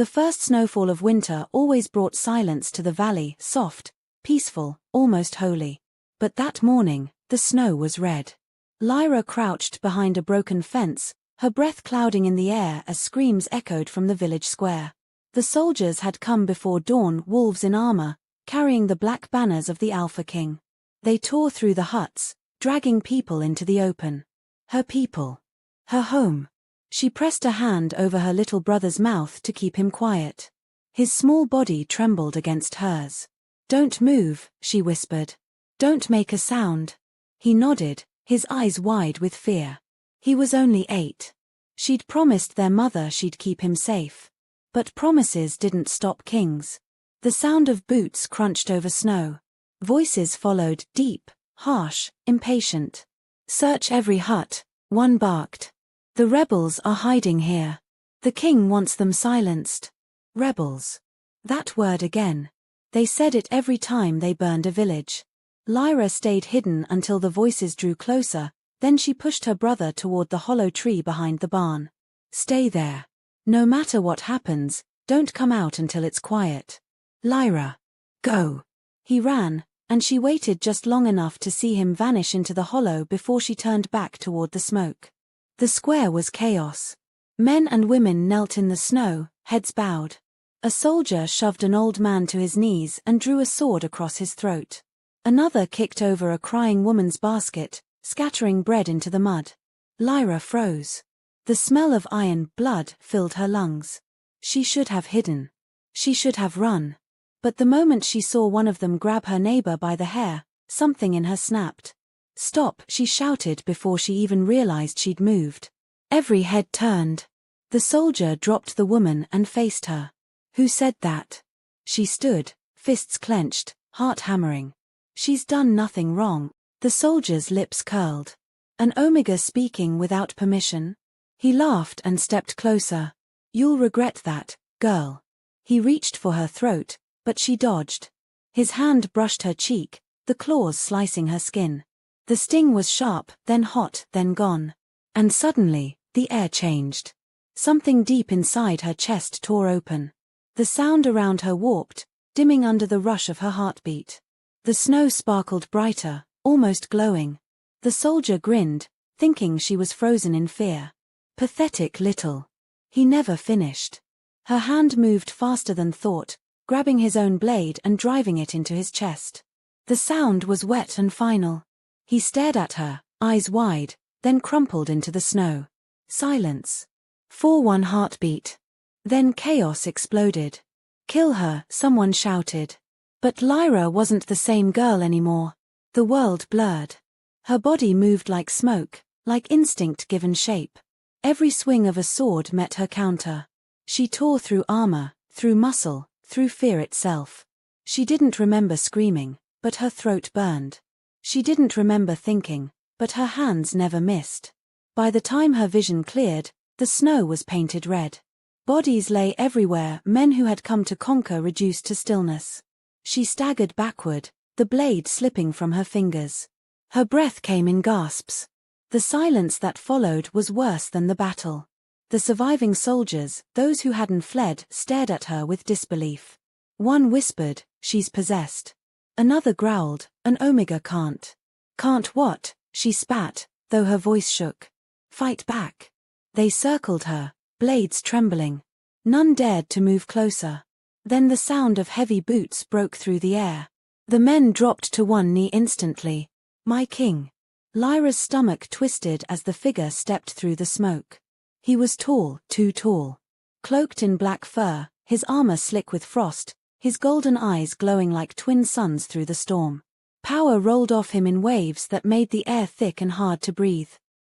The first snowfall of winter always brought silence to the valley, soft, peaceful, almost holy. But that morning, the snow was red. Lyra crouched behind a broken fence, her breath clouding in the air as screams echoed from the village square. The soldiers had come before dawn, wolves in armor, carrying the black banners of the Alpha King. They tore through the huts, dragging people into the open. Her people. Her home. She pressed a hand over her little brother's mouth to keep him quiet. His small body trembled against hers. "Don't move," she whispered. "Don't make a sound." He nodded, his eyes wide with fear. He was only 8. She'd promised their mother she'd keep him safe. But promises didn't stop kings. The sound of boots crunched over snow. Voices followed, deep, harsh, impatient. "Search every hut," one barked. "The rebels are hiding here. The king wants them silenced." Rebels. That word again. They said it every time they burned a village. Lyra stayed hidden until the voices drew closer, then she pushed her brother toward the hollow tree behind the barn. "Stay there. No matter what happens, don't come out until it's quiet." "Lyra. Go." He ran, and she waited just long enough to see him vanish into the hollow before she turned back toward the smoke. The square was chaos. Men and women knelt in the snow, heads bowed. A soldier shoved an old man to his knees and drew a sword across his throat. Another kicked over a crying woman's basket, scattering bread into the mud. Lyra froze. The smell of iron blood filled her lungs. She should have hidden. She should have run. But the moment she saw one of them grab her neighbor by the hair, something in her snapped. "Stop," she shouted before she even realized she'd moved. Every head turned. The soldier dropped the woman and faced her. "Who said that?" She stood, fists clenched, heart hammering. "She's done nothing wrong." The soldier's lips curled. An Omega speaking without permission? He laughed and stepped closer. "You'll regret that, girl." He reached for her throat, but she dodged. His hand brushed her cheek, the claws slicing her skin. The sting was sharp, then hot, then gone. And suddenly, the air changed. Something deep inside her chest tore open. The sound around her warped, dimming under the rush of her heartbeat. The snow sparkled brighter, almost glowing. The soldier grinned, thinking she was frozen in fear. Pathetic little. He never finished. Her hand moved faster than thought, grabbing his own blade and driving it into his chest. The sound was wet and final. He stared at her, eyes wide, then crumpled into the snow. Silence. For one heartbeat. Then chaos exploded. "Kill her," someone shouted. But Lyra wasn't the same girl anymore. The world blurred. Her body moved like smoke, like instinct given shape. Every swing of a sword met her counter. She tore through armor, through muscle, through fear itself. She didn't remember screaming, but her throat burned. She didn't remember thinking, but her hands never missed. By the time her vision cleared, the snow was painted red. Bodies lay everywhere, men who had come to conquer reduced to stillness. She staggered backward, the blade slipping from her fingers. Her breath came in gasps. The silence that followed was worse than the battle. The surviving soldiers, those who hadn't fled, stared at her with disbelief. One whispered, "She's possessed." Another growled, "An Omega can't." "Can't what?" she spat, though her voice shook. "Fight back." They circled her, blades trembling. None dared to move closer. Then the sound of heavy boots broke through the air. The men dropped to one knee instantly. "My king." Lyra's stomach twisted as the figure stepped through the smoke. He was tall, too tall. Cloaked in black fur, his armor slick with frost, his golden eyes glowing like twin suns through the storm. Power rolled off him in waves that made the air thick and hard to breathe.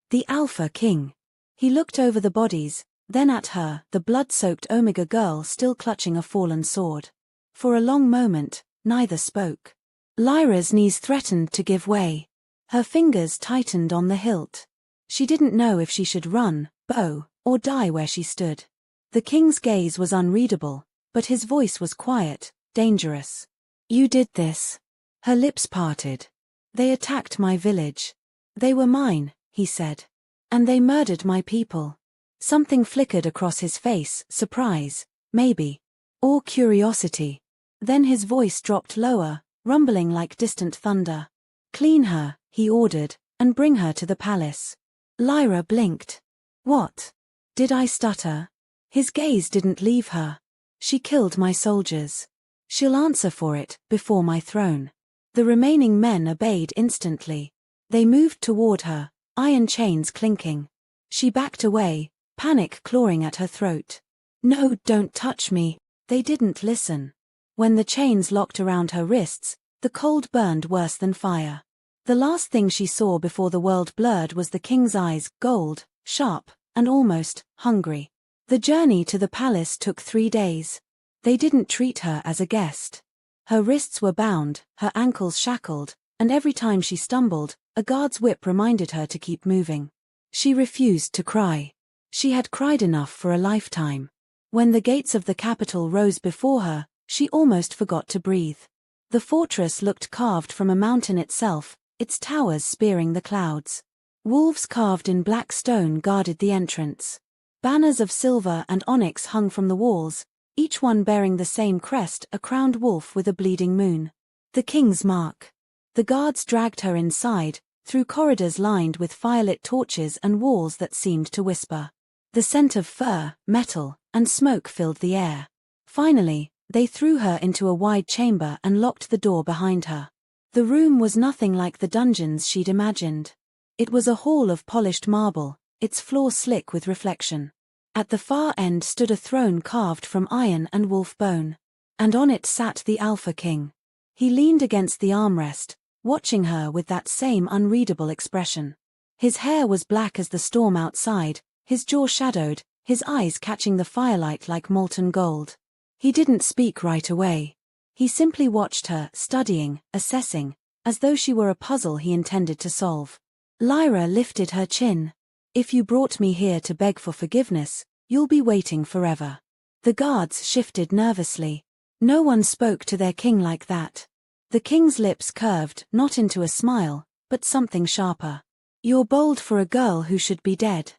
The Alpha King. He looked over the bodies, then at her, the blood-soaked Omega girl still clutching a fallen sword. For a long moment, neither spoke. Lyra's knees threatened to give way. Her fingers tightened on the hilt. She didn't know if she should run, bow, or die where she stood. The king's gaze was unreadable, but his voice was quiet, dangerous. "You did this." Her lips parted. "They attacked my village. They were mine," he said. "And they murdered my people." Something flickered across his face, surprise, Maybe. Or curiosity. Then his voice dropped lower, rumbling like distant thunder. Clean her, he ordered, and bring her to the palace. Lyra blinked. What? Did I stutter? His gaze didn't leave her. She killed my soldiers. She'll answer for it, before my throne. The remaining men obeyed instantly. They moved toward her, iron chains clinking. She backed away, panic clawing at her throat. No, don't touch me. They didn't listen. When the chains locked around her wrists, the cold burned worse than fire. The last thing she saw before the world blurred was the king's eyes, gold, sharp, and almost hungry. The journey to the palace took 3 days. They didn't treat her as a guest. Her wrists were bound, her ankles shackled, and every time she stumbled, a guard's whip reminded her to keep moving. She refused to cry. She had cried enough for a lifetime. When the gates of the capital rose before her, she almost forgot to breathe. The fortress looked carved from a mountain itself, its towers spearing the clouds. Wolves carved in black stone guarded the entrance. Banners of silver and onyx hung from the walls, each one bearing the same crest, a crowned wolf with a bleeding moon. The king's mark. The guards dragged her inside, through corridors lined with firelit torches and walls that seemed to whisper. The scent of fur, metal, and smoke filled the air. Finally, they threw her into a wide chamber and locked the door behind her. The room was nothing like the dungeons she'd imagined. It was a hall of polished marble, its floor slick with reflection. At the far end stood a throne carved from iron and wolf bone. And on it sat the Alpha King. He leaned against the armrest, watching her with that same unreadable expression. His hair was black as the storm outside, his jaw shadowed, his eyes catching the firelight like molten gold. He didn't speak right away. He simply watched her, studying, assessing, as though she were a puzzle he intended to solve. Lyra lifted her chin. If you brought me here to beg for forgiveness, you'll be waiting forever. The guards shifted nervously. No one spoke to their king like that. The king's lips curved, not into a smile, but something sharper. You're bold for a girl who should be dead.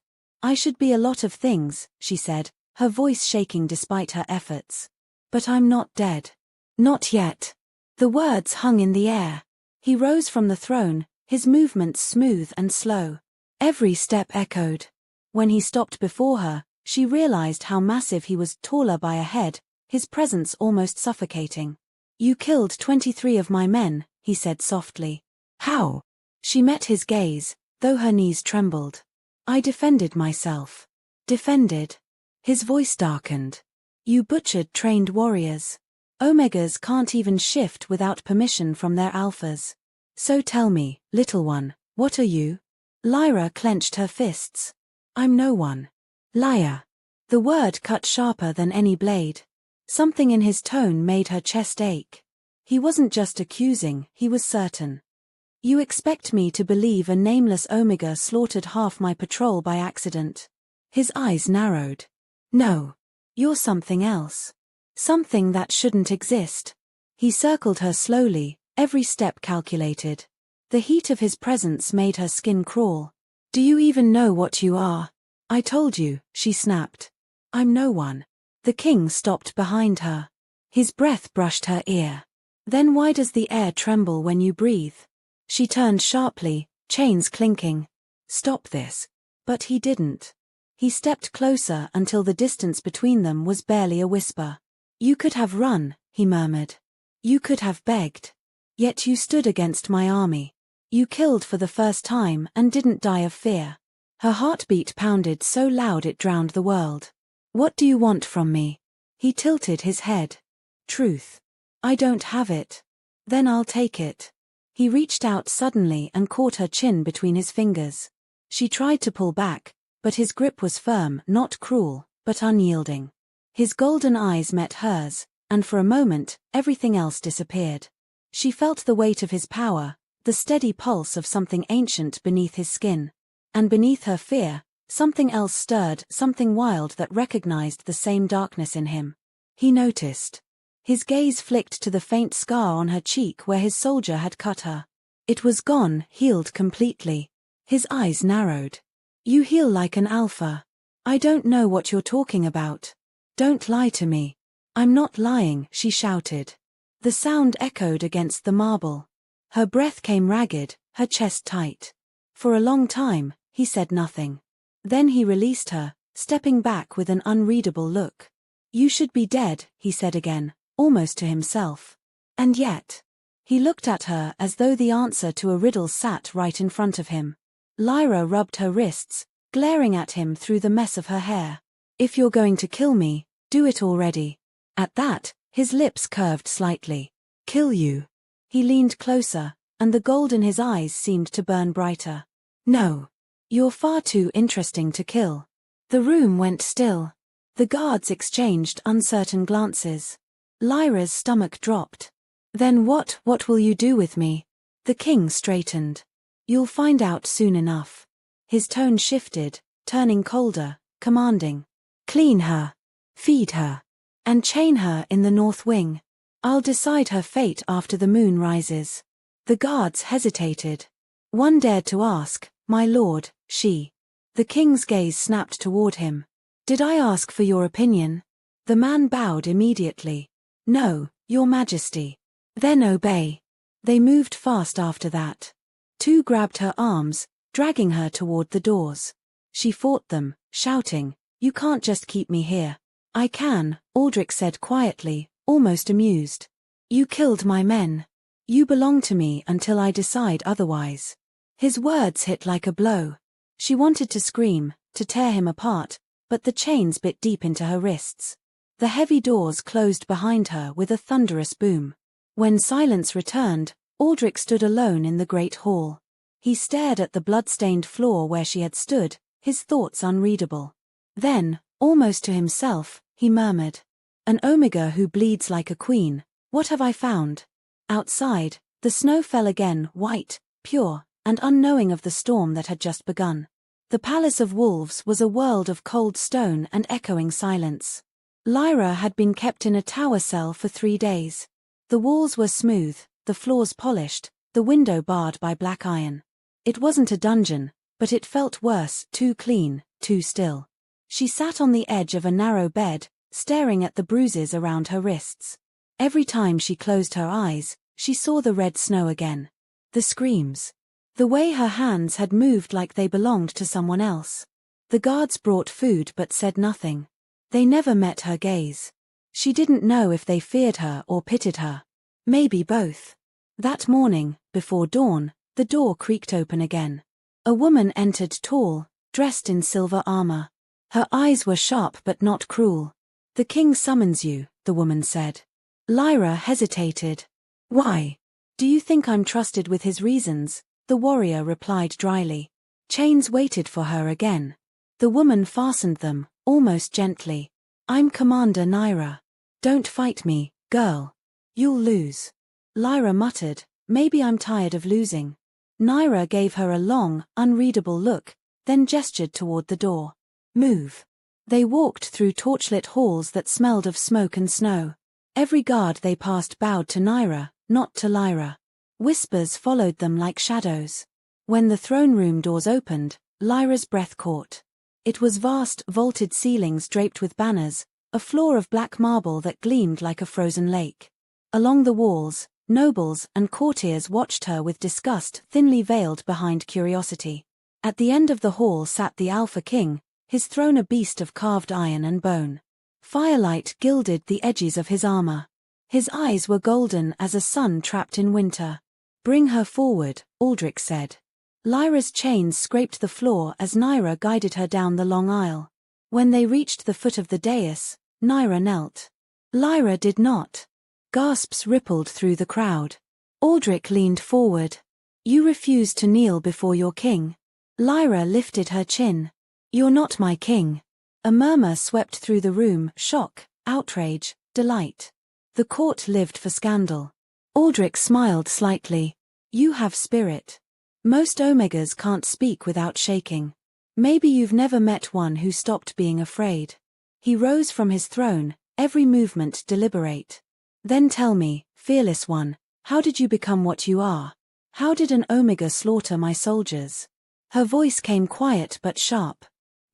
I should be a lot of things, she said, her voice shaking despite her efforts. But I'm not dead. Not yet. The words hung in the air. He rose from the throne, his movements smooth and slow. Every step echoed. When he stopped before her, she realized how massive he was, taller by a head, his presence almost suffocating. You killed 23 of my men, he said softly. How? She met his gaze, though her knees trembled. I defended myself. Defended. His voice darkened. You butchered trained warriors. Omegas can't even shift without permission from their alphas. So tell me, little one, what are you? Lyra clenched her fists. I'm no one. Liar. The word cut sharper than any blade. Something in his tone made her chest ache. He wasn't just accusing, he was certain. You expect me to believe a nameless Omega slaughtered half my patrol by accident? His eyes narrowed. No. You're something else. Something that shouldn't exist. He circled her slowly, every step calculated. The heat of his presence made her skin crawl. Do you even know what you are? I told you, she snapped. I'm no one. The king stopped behind her. His breath brushed her ear. Then why does the air tremble when you breathe? She turned sharply, chains clinking. Stop this. But he didn't. He stepped closer until the distance between them was barely a whisper. You could have run, he murmured. You could have begged. Yet you stood against my army. You killed for the first time and didn't die of fear. Her heartbeat pounded so loud it drowned the world. What do you want from me? He tilted his head. Truth. I don't have it. Then I'll take it. He reached out suddenly and caught her chin between his fingers. She tried to pull back, but his grip was firm, not cruel, but unyielding. His golden eyes met hers, and for a moment, everything else disappeared. She felt the weight of his power, the steady pulse of something ancient beneath his skin. And beneath her fear, something else stirred, something wild that recognized the same darkness in him. He noticed. His gaze flicked to the faint scar on her cheek where his soldier had cut her. It was gone, healed completely. His eyes narrowed. You heal like an alpha. I don't know what you're talking about. Don't lie to me. I'm not lying, she shouted. The sound echoed against the marble. Her breath came ragged, her chest tight. For a long time, he said nothing. Then he released her, stepping back with an unreadable look. You should be dead, he said again, almost to himself. And yet. He looked at her as though the answer to a riddle sat right in front of him. Lyra rubbed her wrists, glaring at him through the mess of her hair. If you're going to kill me, do it already. At that, his lips curved slightly. Kill you. He leaned closer, and the gold in his eyes seemed to burn brighter. No. You're far too interesting to kill. The room went still. The guards exchanged uncertain glances. Lyra's stomach dropped. Then what will you do with me? The king straightened. You'll find out soon enough. His tone shifted, turning colder, commanding. Clean her. Feed her. And chain her in the north wing. I'll decide her fate after the moon rises. The guards hesitated. One dared to ask, my lord, she. The king's gaze snapped toward him. Did I ask for your opinion? The man bowed immediately. No, your majesty. Then obey. They moved fast after that. Two grabbed her arms, dragging her toward the doors. She fought them, shouting, You can't just keep me here. I can, Aldrich said quietly, almost amused. You killed my men. You belong to me until I decide otherwise. His words hit like a blow. She wanted to scream, to tear him apart, but the chains bit deep into her wrists. The heavy doors closed behind her with a thunderous boom. When silence returned, Aldrich stood alone in the great hall. He stared at the blood-stained floor where she had stood, his thoughts unreadable. Then, almost to himself, he murmured. An omega who bleeds like a queen, what have I found? Outside, the snow fell again, white, pure, and unknowing of the storm that had just begun. The Palace of Wolves was a world of cold stone and echoing silence. Lyra had been kept in a tower cell for 3 days. The walls were smooth, the floors polished, the window barred by black iron. It wasn't a dungeon, but it felt worse, too clean, too still. She sat on the edge of a narrow bed, staring at the bruises around her wrists. Every time she closed her eyes, she saw the red snow again. The screams. The way her hands had moved like they belonged to someone else. The guards brought food but said nothing. They never met her gaze. She didn't know if they feared her or pitied her. Maybe both. That morning, before dawn, the door creaked open again. A woman entered tall, dressed in silver armor. Her eyes were sharp but not cruel. The king summons you, the woman said. Lyra hesitated. Why? Do you think I'm trusted with his reasons? The warrior replied dryly. Chains waited for her again. The woman fastened them, almost gently. I'm Commander Nyra. Don't fight me, girl. You'll lose. Lyra muttered, maybe I'm tired of losing. Nyra gave her a long, unreadable look, then gestured toward the door. Move. They walked through torchlit halls that smelled of smoke and snow. Every guard they passed bowed to Nyra, not to Lyra. Whispers followed them like shadows. When the throne room doors opened, Lyra's breath caught. It was vast, vaulted ceilings draped with banners, a floor of black marble that gleamed like a frozen lake. Along the walls, nobles and courtiers watched her with disgust thinly veiled behind curiosity. At the end of the hall sat the Alpha King, his throne a beast of carved iron and bone. Firelight gilded the edges of his armor. His eyes were golden as a sun trapped in winter. Bring her forward, Aldrich said. Lyra's chains scraped the floor as Nyra guided her down the long aisle. When they reached the foot of the dais, Nyra knelt. Lyra did not. Gasps rippled through the crowd. Aldrich leaned forward. You refuse to kneel before your king. Lyra lifted her chin. You're not my king. A murmur swept through the room, shock, outrage, delight. The court lived for scandal. Aldrich smiled slightly. You have spirit. Most Omegas can't speak without shaking. Maybe you've never met one who stopped being afraid. He rose from his throne, every movement deliberate. Then tell me, fearless one, how did you become what you are? How did an Omega slaughter my soldiers? Her voice came quiet but sharp.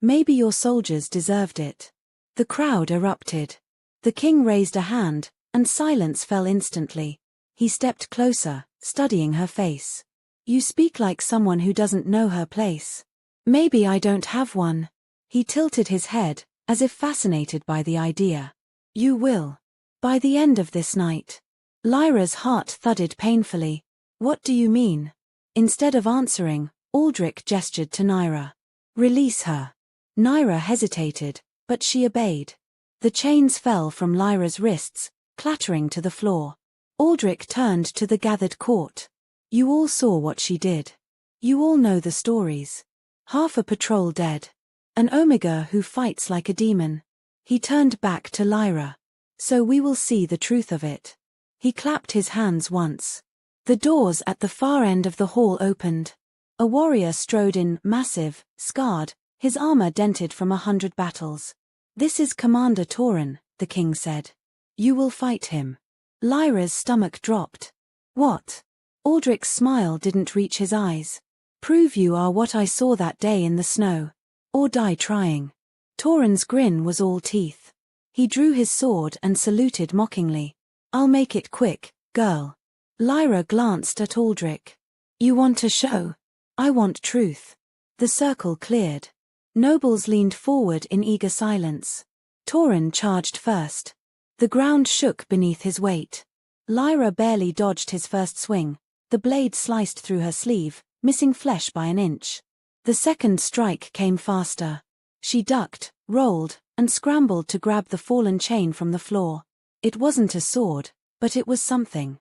Maybe your soldiers deserved it. The crowd erupted. The king raised a hand, and silence fell instantly. He stepped closer, studying her face. You speak like someone who doesn't know her place. Maybe I don't have one. He tilted his head, as if fascinated by the idea. You will. By the end of this night. Lyra's heart thudded painfully. What do you mean? Instead of answering, Aldrich gestured to Nyra. Release her. Nyra hesitated, but she obeyed. The chains fell from Lyra's wrists, clattering to the floor. Aldrich turned to the gathered court. You all saw what she did. You all know the stories. Half a patrol dead. An Omega who fights like a demon. He turned back to Lyra. So we will see the truth of it. He clapped his hands once. The doors at the far end of the hall opened. A warrior strode in, massive, scarred, his armor dented from 100 battles. This is Commander Tauren, the king said. You will fight him. Lyra's stomach dropped. What? Aldrich's smile didn't reach his eyes. Prove you are what I saw that day in the snow. Or die trying. Tauren's grin was all teeth. He drew his sword and saluted mockingly. I'll make it quick, girl. Lyra glanced at Aldrich. You want a show? I want truth. The circle cleared. Nobles leaned forward in eager silence. Tauren charged first. The ground shook beneath his weight. Lyra barely dodged his first swing. The blade sliced through her sleeve, missing flesh by an inch. The second strike came faster. She ducked, rolled, and scrambled to grab the fallen chain from the floor. It wasn't a sword, but it was something.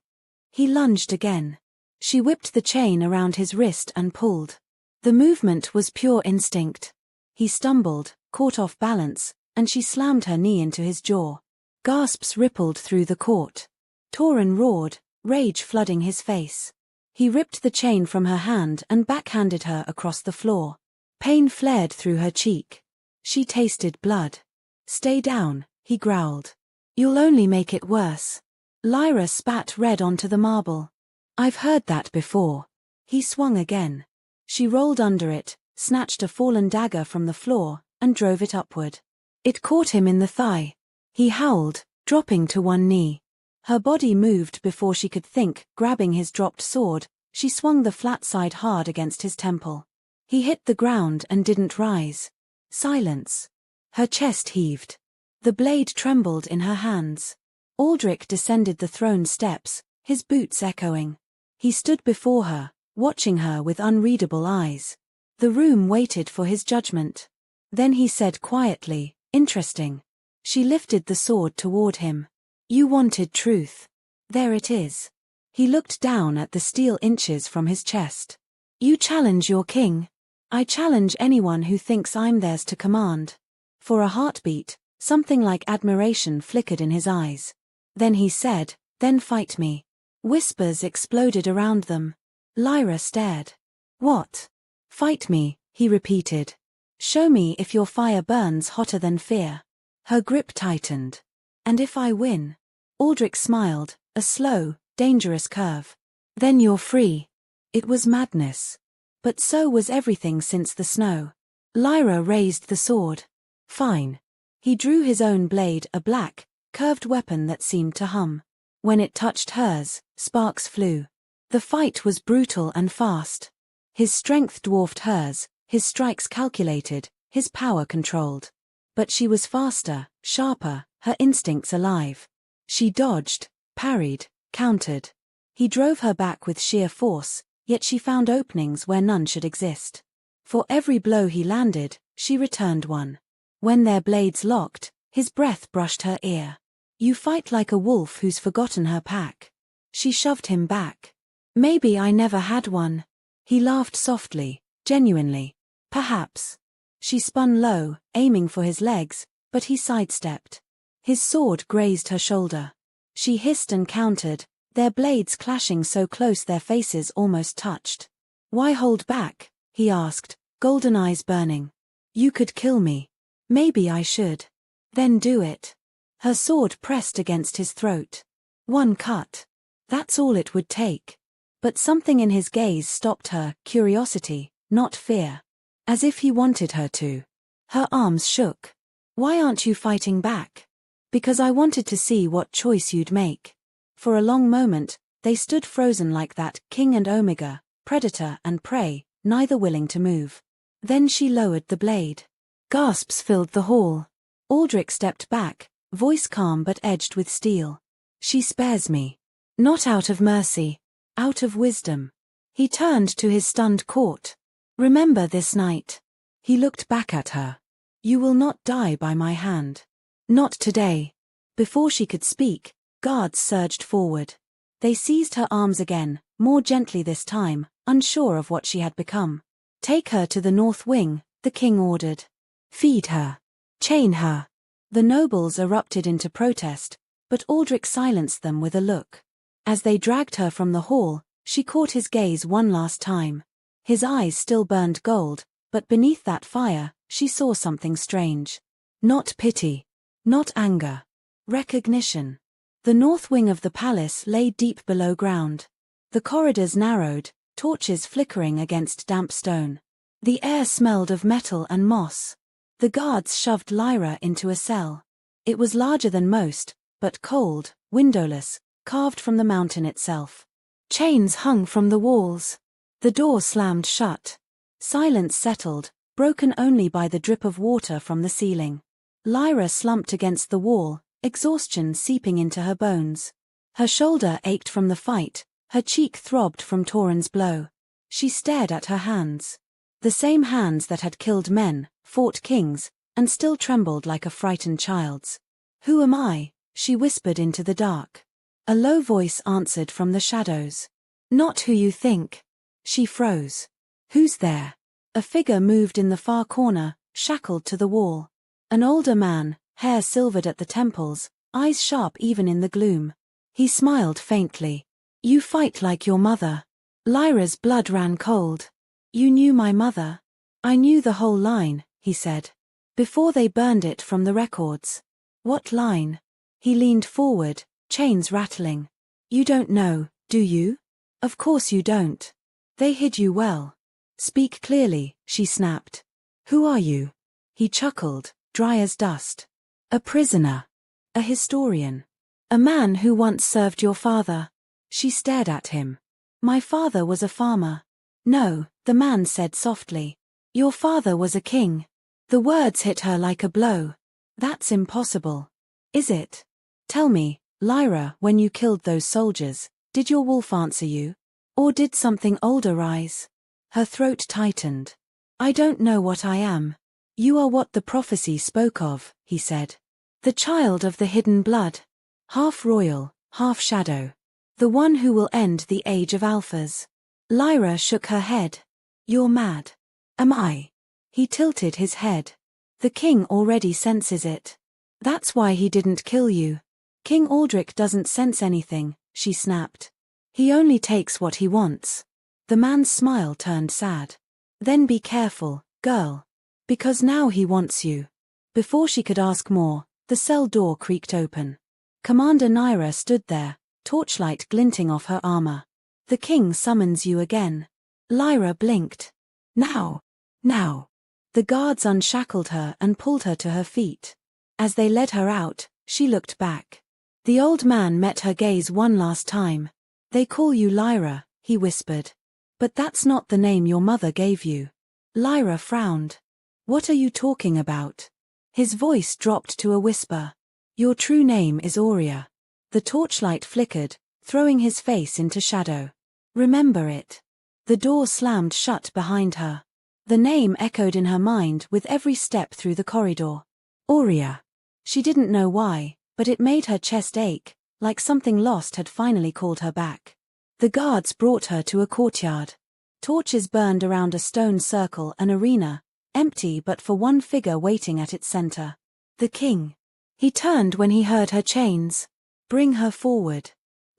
He lunged again. She whipped the chain around his wrist and pulled. The movement was pure instinct. He stumbled, caught off balance, and she slammed her knee into his jaw. Gasps rippled through the court. Tauren roared, rage flooding his face. He ripped the chain from her hand and backhanded her across the floor. Pain flared through her cheek. She tasted blood. Stay down, he growled. You'll only make it worse. Lyra spat red onto the marble. I've heard that before. He swung again. She rolled under it, snatched a fallen dagger from the floor, and drove it upward. It caught him in the thigh. He howled, dropping to one knee. Her body moved before she could think. Grabbing his dropped sword, she swung the flat side hard against his temple. He hit the ground and didn't rise. Silence. Her chest heaved. The blade trembled in her hands. Aldrich descended the throne steps, his boots echoing. He stood before her, watching her with unreadable eyes. The room waited for his judgment. Then he said quietly, interesting. She lifted the sword toward him. You wanted truth. There it is. He looked down at the steel inches from his chest. You challenge your king. I challenge anyone who thinks I'm theirs to command. For a heartbeat, something like admiration flickered in his eyes. Then he said, then fight me. Whispers exploded around them. Lyra stared. What? Fight me, he repeated. Show me if your fire burns hotter than fear. Her grip tightened. And if I win? Aldrich smiled, a slow, dangerous curve. Then you're free. It was madness. But so was everything since the snow. Lyra raised the sword. Fine. He drew his own blade, a black, curved weapon that seemed to hum. When it touched hers, sparks flew. The fight was brutal and fast. His strength dwarfed hers, his strikes calculated, his power controlled. But she was faster, sharper, her instincts alive. She dodged, parried, countered. He drove her back with sheer force, yet she found openings where none should exist. For every blow he landed, she returned one. When their blades locked, his breath brushed her ear. You fight like a wolf who's forgotten her pack. She shoved him back. Maybe I never had one. He laughed softly, genuinely. Perhaps. She spun low, aiming for his legs, but he sidestepped. His sword grazed her shoulder. She hissed and countered, their blades clashing so close their faces almost touched. Why hold back? He asked, golden eyes burning. You could kill me. Maybe I should. Then do it. Her sword pressed against his throat. One cut. That's all it would take. But something in his gaze stopped her, curiosity, not fear. As if he wanted her to. Her arms shook. Why aren't you fighting back? Because I wanted to see what choice you'd make. For a long moment, they stood frozen like that, king and omega, predator and prey, neither willing to move. Then she lowered the blade. Gasps filled the hall. Aldrich stepped back, voice calm but edged with steel. She spares me. Not out of mercy. Out of wisdom. He turned to his stunned court. Remember this night. He looked back at her. You will not die by my hand. Not today. Before she could speak, guards surged forward. They seized her arms again, more gently this time, unsure of what she had become. Take her to the north wing, the king ordered. Feed her. Chain her. The nobles erupted into protest, but Aldrich silenced them with a look. As they dragged her from the hall, she caught his gaze one last time. His eyes still burned gold, but beneath that fire, she saw something strange. Not pity. Not anger. Recognition. The north wing of the palace lay deep below ground. The corridors narrowed, torches flickering against damp stone. The air smelled of metal and moss. The guards shoved Lyra into a cell. It was larger than most, but cold, windowless, carved from the mountain itself. Chains hung from the walls. The door slammed shut. Silence settled, broken only by the drip of water from the ceiling. Lyra slumped against the wall, exhaustion seeping into her bones. Her shoulder ached from the fight, her cheek throbbed from Tauren's blow. She stared at her hands. The same hands that had killed men, fought kings, and still trembled like a frightened child's. Who am I? She whispered into the dark. A low voice answered from the shadows. Not who you think. She froze. Who's there? A figure moved in the far corner, shackled to the wall. An older man, hair silvered at the temples, eyes sharp even in the gloom. He smiled faintly. You fight like your mother. Lyra's blood ran cold. You knew my mother. I knew the whole line, he said. Before they burned it from the records. What line? He leaned forward, chains rattling. You don't know, do you? Of course you don't. They hid you well. Speak clearly, she snapped. Who are you? He chuckled, dry as dust. A prisoner. A historian. A man who once served your father. She stared at him. My father was a farmer. No, the man said softly. Your father was a king. The words hit her like a blow. That's impossible. Is it? Tell me, Lyra, when you killed those soldiers, did your wolf answer you? Or did something older rise? Her throat tightened. I don't know what I am. You are what the prophecy spoke of, he said. The child of the hidden blood. Half royal, half shadow. The one who will end the age of alphas. Lyra shook her head. You're mad. Am I? He tilted his head. The king already senses it. That's why he didn't kill you. King Aldrich doesn't sense anything, she snapped. He only takes what he wants. The man's smile turned sad. Then be careful, girl. Because now he wants you. Before she could ask more, the cell door creaked open. Commander Nyra stood there, torchlight glinting off her armor. The king summons you again. Lyra blinked. Now. Now. The guards unshackled her and pulled her to her feet. As they led her out, she looked back. The old man met her gaze one last time. They call you Lyra, he whispered. But that's not the name your mother gave you. Lyra frowned. What are you talking about? His voice dropped to a whisper. Your true name is Aurea. The torchlight flickered, throwing his face into shadow. Remember it. The door slammed shut behind her. The name echoed in her mind with every step through the corridor. Aurea. She didn't know why, but it made her chest ache, like something lost had finally called her back. The guards brought her to a courtyard. Torches burned around a stone circle, an arena, empty but for one figure waiting at its center. The king. He turned when he heard her chains. Bring her forward.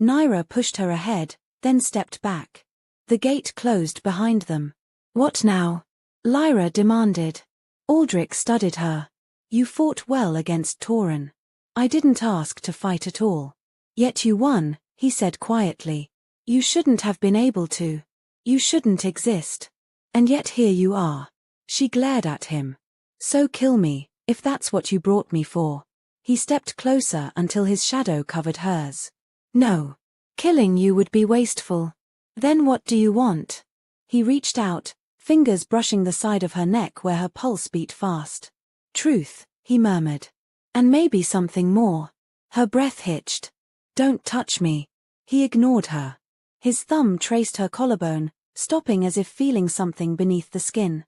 Nyra pushed her ahead, then stepped back. The gate closed behind them. What now? Lyra demanded. Aldrich studied her. You fought well against Tauren. I didn't ask to fight at all. Yet you won, he said quietly. You shouldn't have been able to. You shouldn't exist. And yet here you are. She glared at him. So kill me, If that's what you brought me for. He stepped closer until his shadow covered hers. No. Killing you would be wasteful. Then what do you want? He reached out, fingers brushing the side of her neck where her pulse beat fast. Truth, he murmured. And maybe something more. Her breath hitched. Don't touch me. He ignored her. His thumb traced her collarbone, stopping as if feeling something beneath the skin.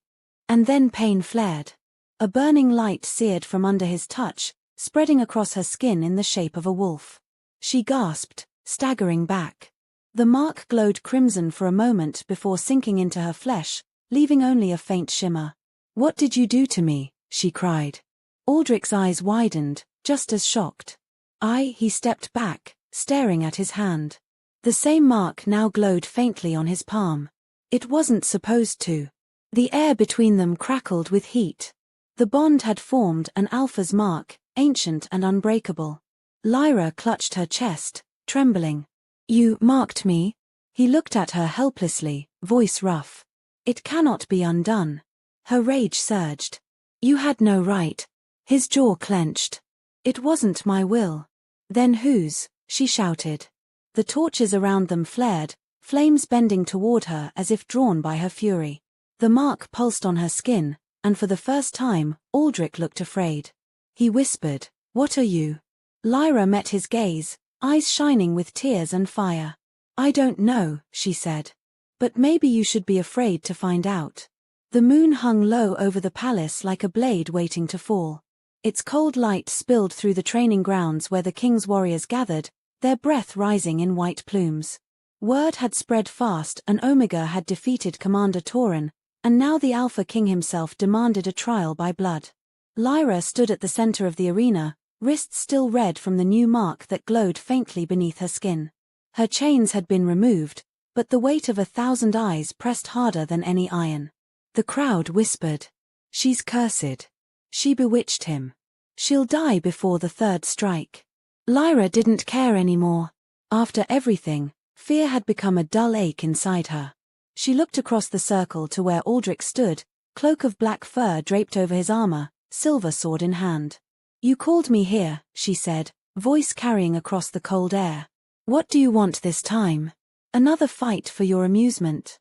And then pain flared. A burning light seared from under his touch, spreading across her skin in the shape of a wolf. She gasped, staggering back. The mark glowed crimson for a moment before sinking into her flesh, leaving only a faint shimmer. What did you do to me? She cried. Aldrich's eyes widened, just as shocked. He stepped back, staring at his hand. The same mark now glowed faintly on his palm. It wasn't supposed to. The air between them crackled with heat. The bond had formed an Alpha's mark, ancient and unbreakable. Lyra clutched her chest, trembling. You marked me? He looked at her helplessly, voice rough. It cannot be undone. Her rage surged. You had no right. His jaw clenched. It wasn't my will. Then whose? She shouted. The torches around them flared, flames bending toward her as if drawn by her fury. The mark pulsed on her skin, and for the first time, Aldrich looked afraid. He whispered, What are you? Lyra met his gaze, eyes shining with tears and fire. I don't know, she said. But maybe you should be afraid to find out. The moon hung low over the palace like a blade waiting to fall. Its cold light spilled through the training grounds where the king's warriors gathered, their breath rising in white plumes. Word had spread fast and Omega had defeated Commander Tauren, and now the Alpha King himself demanded a trial by blood. Lyra stood at the center of the arena, wrists still red from the new mark that glowed faintly beneath her skin. Her chains had been removed, but the weight of 1,000 eyes pressed harder than any iron. The crowd whispered. She's cursed. She bewitched him. She'll die before the third strike. Lyra didn't care anymore. After everything, fear had become a dull ache inside her. She looked across the circle to where Aldrich stood, cloak of black fur draped over his armor, silver sword in hand. You called me here, she said, voice carrying across the cold air. What do you want this time? Another fight for your amusement?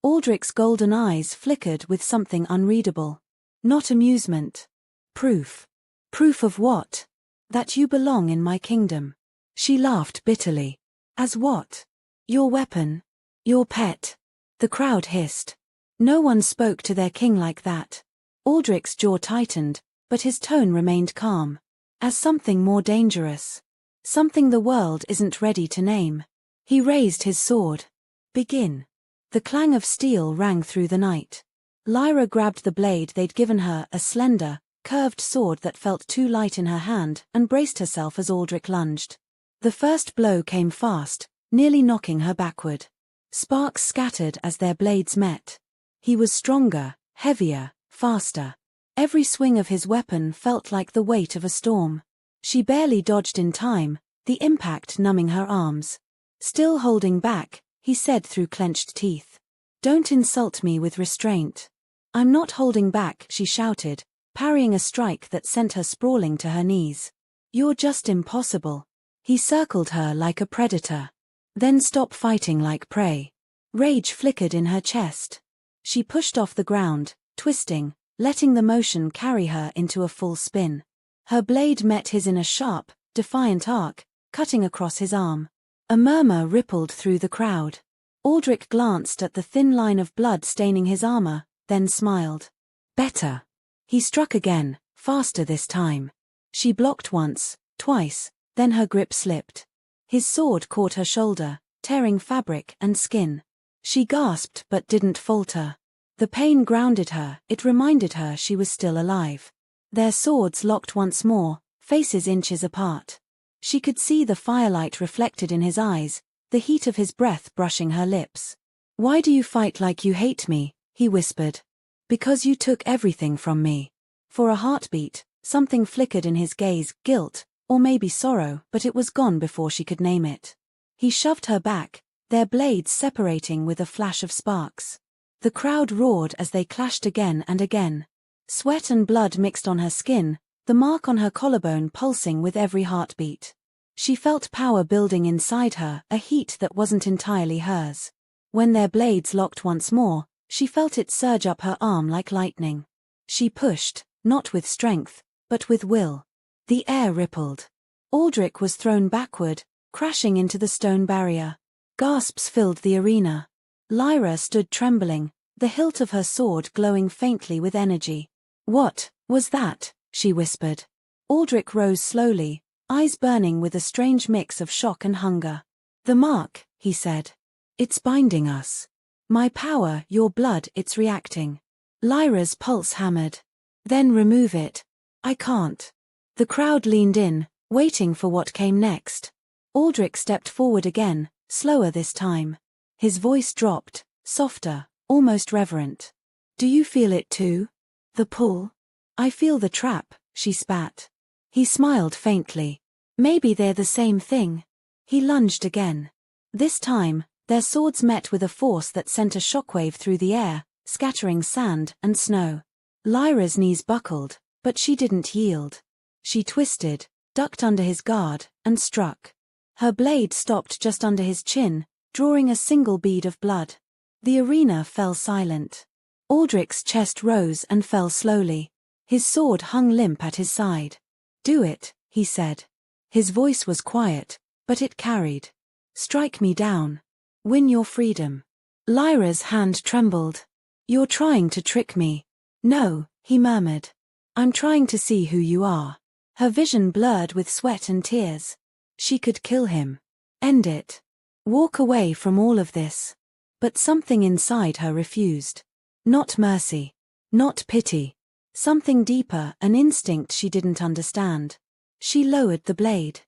Aldrich's golden eyes flickered with something unreadable. Not amusement. Proof. Proof of what? That you belong in my kingdom. She laughed bitterly. As what? Your weapon? Your pet? The crowd hissed. No one spoke to their king like that. Aldrich's jaw tightened, but his tone remained calm. As something more dangerous. Something the world isn't ready to name. He raised his sword. Begin. The clang of steel rang through the night. Lyra grabbed the blade they'd given her, a slender, curved sword that felt too light in her hand, and braced herself as Aldrich lunged. The first blow came fast, nearly knocking her backward. Sparks scattered as their blades met. He was stronger, heavier, faster. Every swing of his weapon felt like the weight of a storm. She barely dodged in time, the impact numbing her arms. Still holding back, he said through clenched teeth. Don't insult me with restraint. I'm not holding back, she shouted, parrying a strike that sent her sprawling to her knees. You're just impossible. He circled her like a predator. Then stop fighting like prey. Rage flickered in her chest. She pushed off the ground, twisting, letting the motion carry her into a full spin. Her blade met his in a sharp, defiant arc, cutting across his arm. A murmur rippled through the crowd. Aldrich glanced at the thin line of blood staining his armor, then smiled. Better. He struck again, faster this time. She blocked once, twice, then her grip slipped. His sword caught her shoulder, tearing fabric and skin. She gasped but didn't falter. The pain grounded her, it reminded her she was still alive. Their swords locked once more, faces inches apart. She could see the firelight reflected in his eyes, the heat of his breath brushing her lips. Why do you fight like you hate me? He whispered. Because you took everything from me. For a heartbeat, something flickered in his gaze, guilt, or maybe sorrow, but it was gone before she could name it. He shoved her back, their blades separating with a flash of sparks. The crowd roared as they clashed again and again. Sweat and blood mixed on her skin, the mark on her collarbone pulsing with every heartbeat. She felt power building inside her, a heat that wasn't entirely hers. When their blades locked once more, she felt it surge up her arm like lightning. She pushed, not with strength, but with will. The air rippled. Aldrich was thrown backward, crashing into the stone barrier. Gasps filled the arena. Lyra stood trembling, the hilt of her sword glowing faintly with energy. "What was that?" she whispered. Aldrich rose slowly, eyes burning with a strange mix of shock and hunger. "The mark," he said. "It's binding us. My power, your blood, it's reacting." Lyra's pulse hammered. "Then remove it." "I can't." The crowd leaned in, waiting for what came next. Aldrich stepped forward again, slower this time. His voice dropped, softer, almost reverent. "Do you feel it too? The pull?" "I feel the trap," she spat. He smiled faintly. "Maybe they're the same thing." He lunged again. This time, their swords met with a force that sent a shockwave through the air, scattering sand and snow. Lyra's knees buckled, but she didn't yield. She twisted, ducked under his guard, and struck. Her blade stopped just under his chin, drawing a single bead of blood. The arena fell silent. Aldrich's chest rose and fell slowly. His sword hung limp at his side. "Do it," he said. His voice was quiet, but it carried. "Strike me down. Win your freedom." Lyra's hand trembled. "You're trying to trick me." "No," he murmured. "I'm trying to see who you are." Her vision blurred with sweat and tears. She could kill him. End it. Walk away from all of this. But something inside her refused. Not mercy. Not pity. Something deeper, an instinct she didn't understand. She lowered the blade.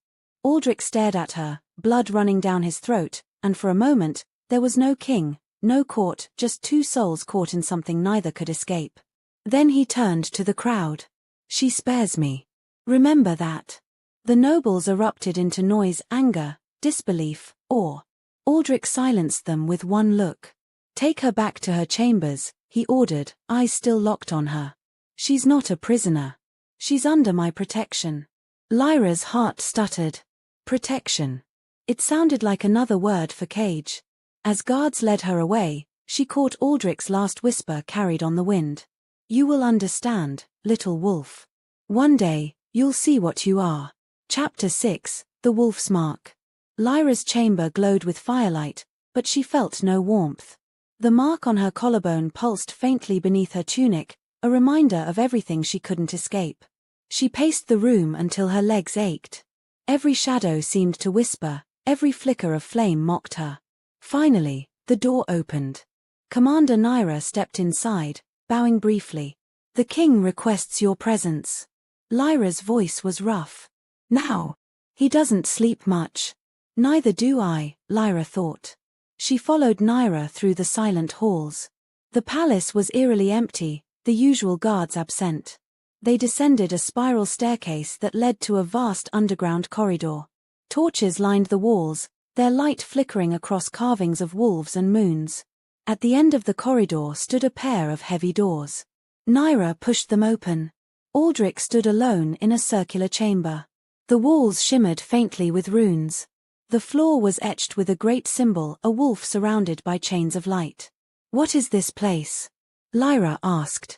Aldrich stared at her, blood running down his throat, and for a moment, there was no king, no court, just two souls caught in something neither could escape. Then he turned to the crowd. "She spares me. Remember that." The nobles erupted into noise, anger, disbelief, awe. Aldrich silenced them with one look. "Take her back to her chambers," he ordered, eyes still locked on her. "She's not a prisoner. She's under my protection." Lyra's heart stuttered. Protection. It sounded like another word for cage. As guards led her away, she caught Aldrich's last whisper carried on the wind. "You will understand, little wolf. One day, you'll see what you are." Chapter 6, The Wolf's Mark. Lyra's chamber glowed with firelight, but she felt no warmth. The mark on her collarbone pulsed faintly beneath her tunic, a reminder of everything she couldn't escape. She paced the room until her legs ached. Every shadow seemed to whisper, every flicker of flame mocked her. Finally, the door opened. Commander Nyra stepped inside, bowing briefly. "The king requests your presence." Lyra's voice was rough. "Now." "He doesn't sleep much." "Neither do I," Lyra thought. She followed Nyra through the silent halls. The palace was eerily empty, the usual guards absent. They descended a spiral staircase that led to a vast underground corridor. Torches lined the walls, their light flickering across carvings of wolves and moons. At the end of the corridor stood a pair of heavy doors. Nyra pushed them open. Aldrich stood alone in a circular chamber. The walls shimmered faintly with runes. The floor was etched with a great symbol, a wolf surrounded by chains of light. "What is this place?" Lyra asked.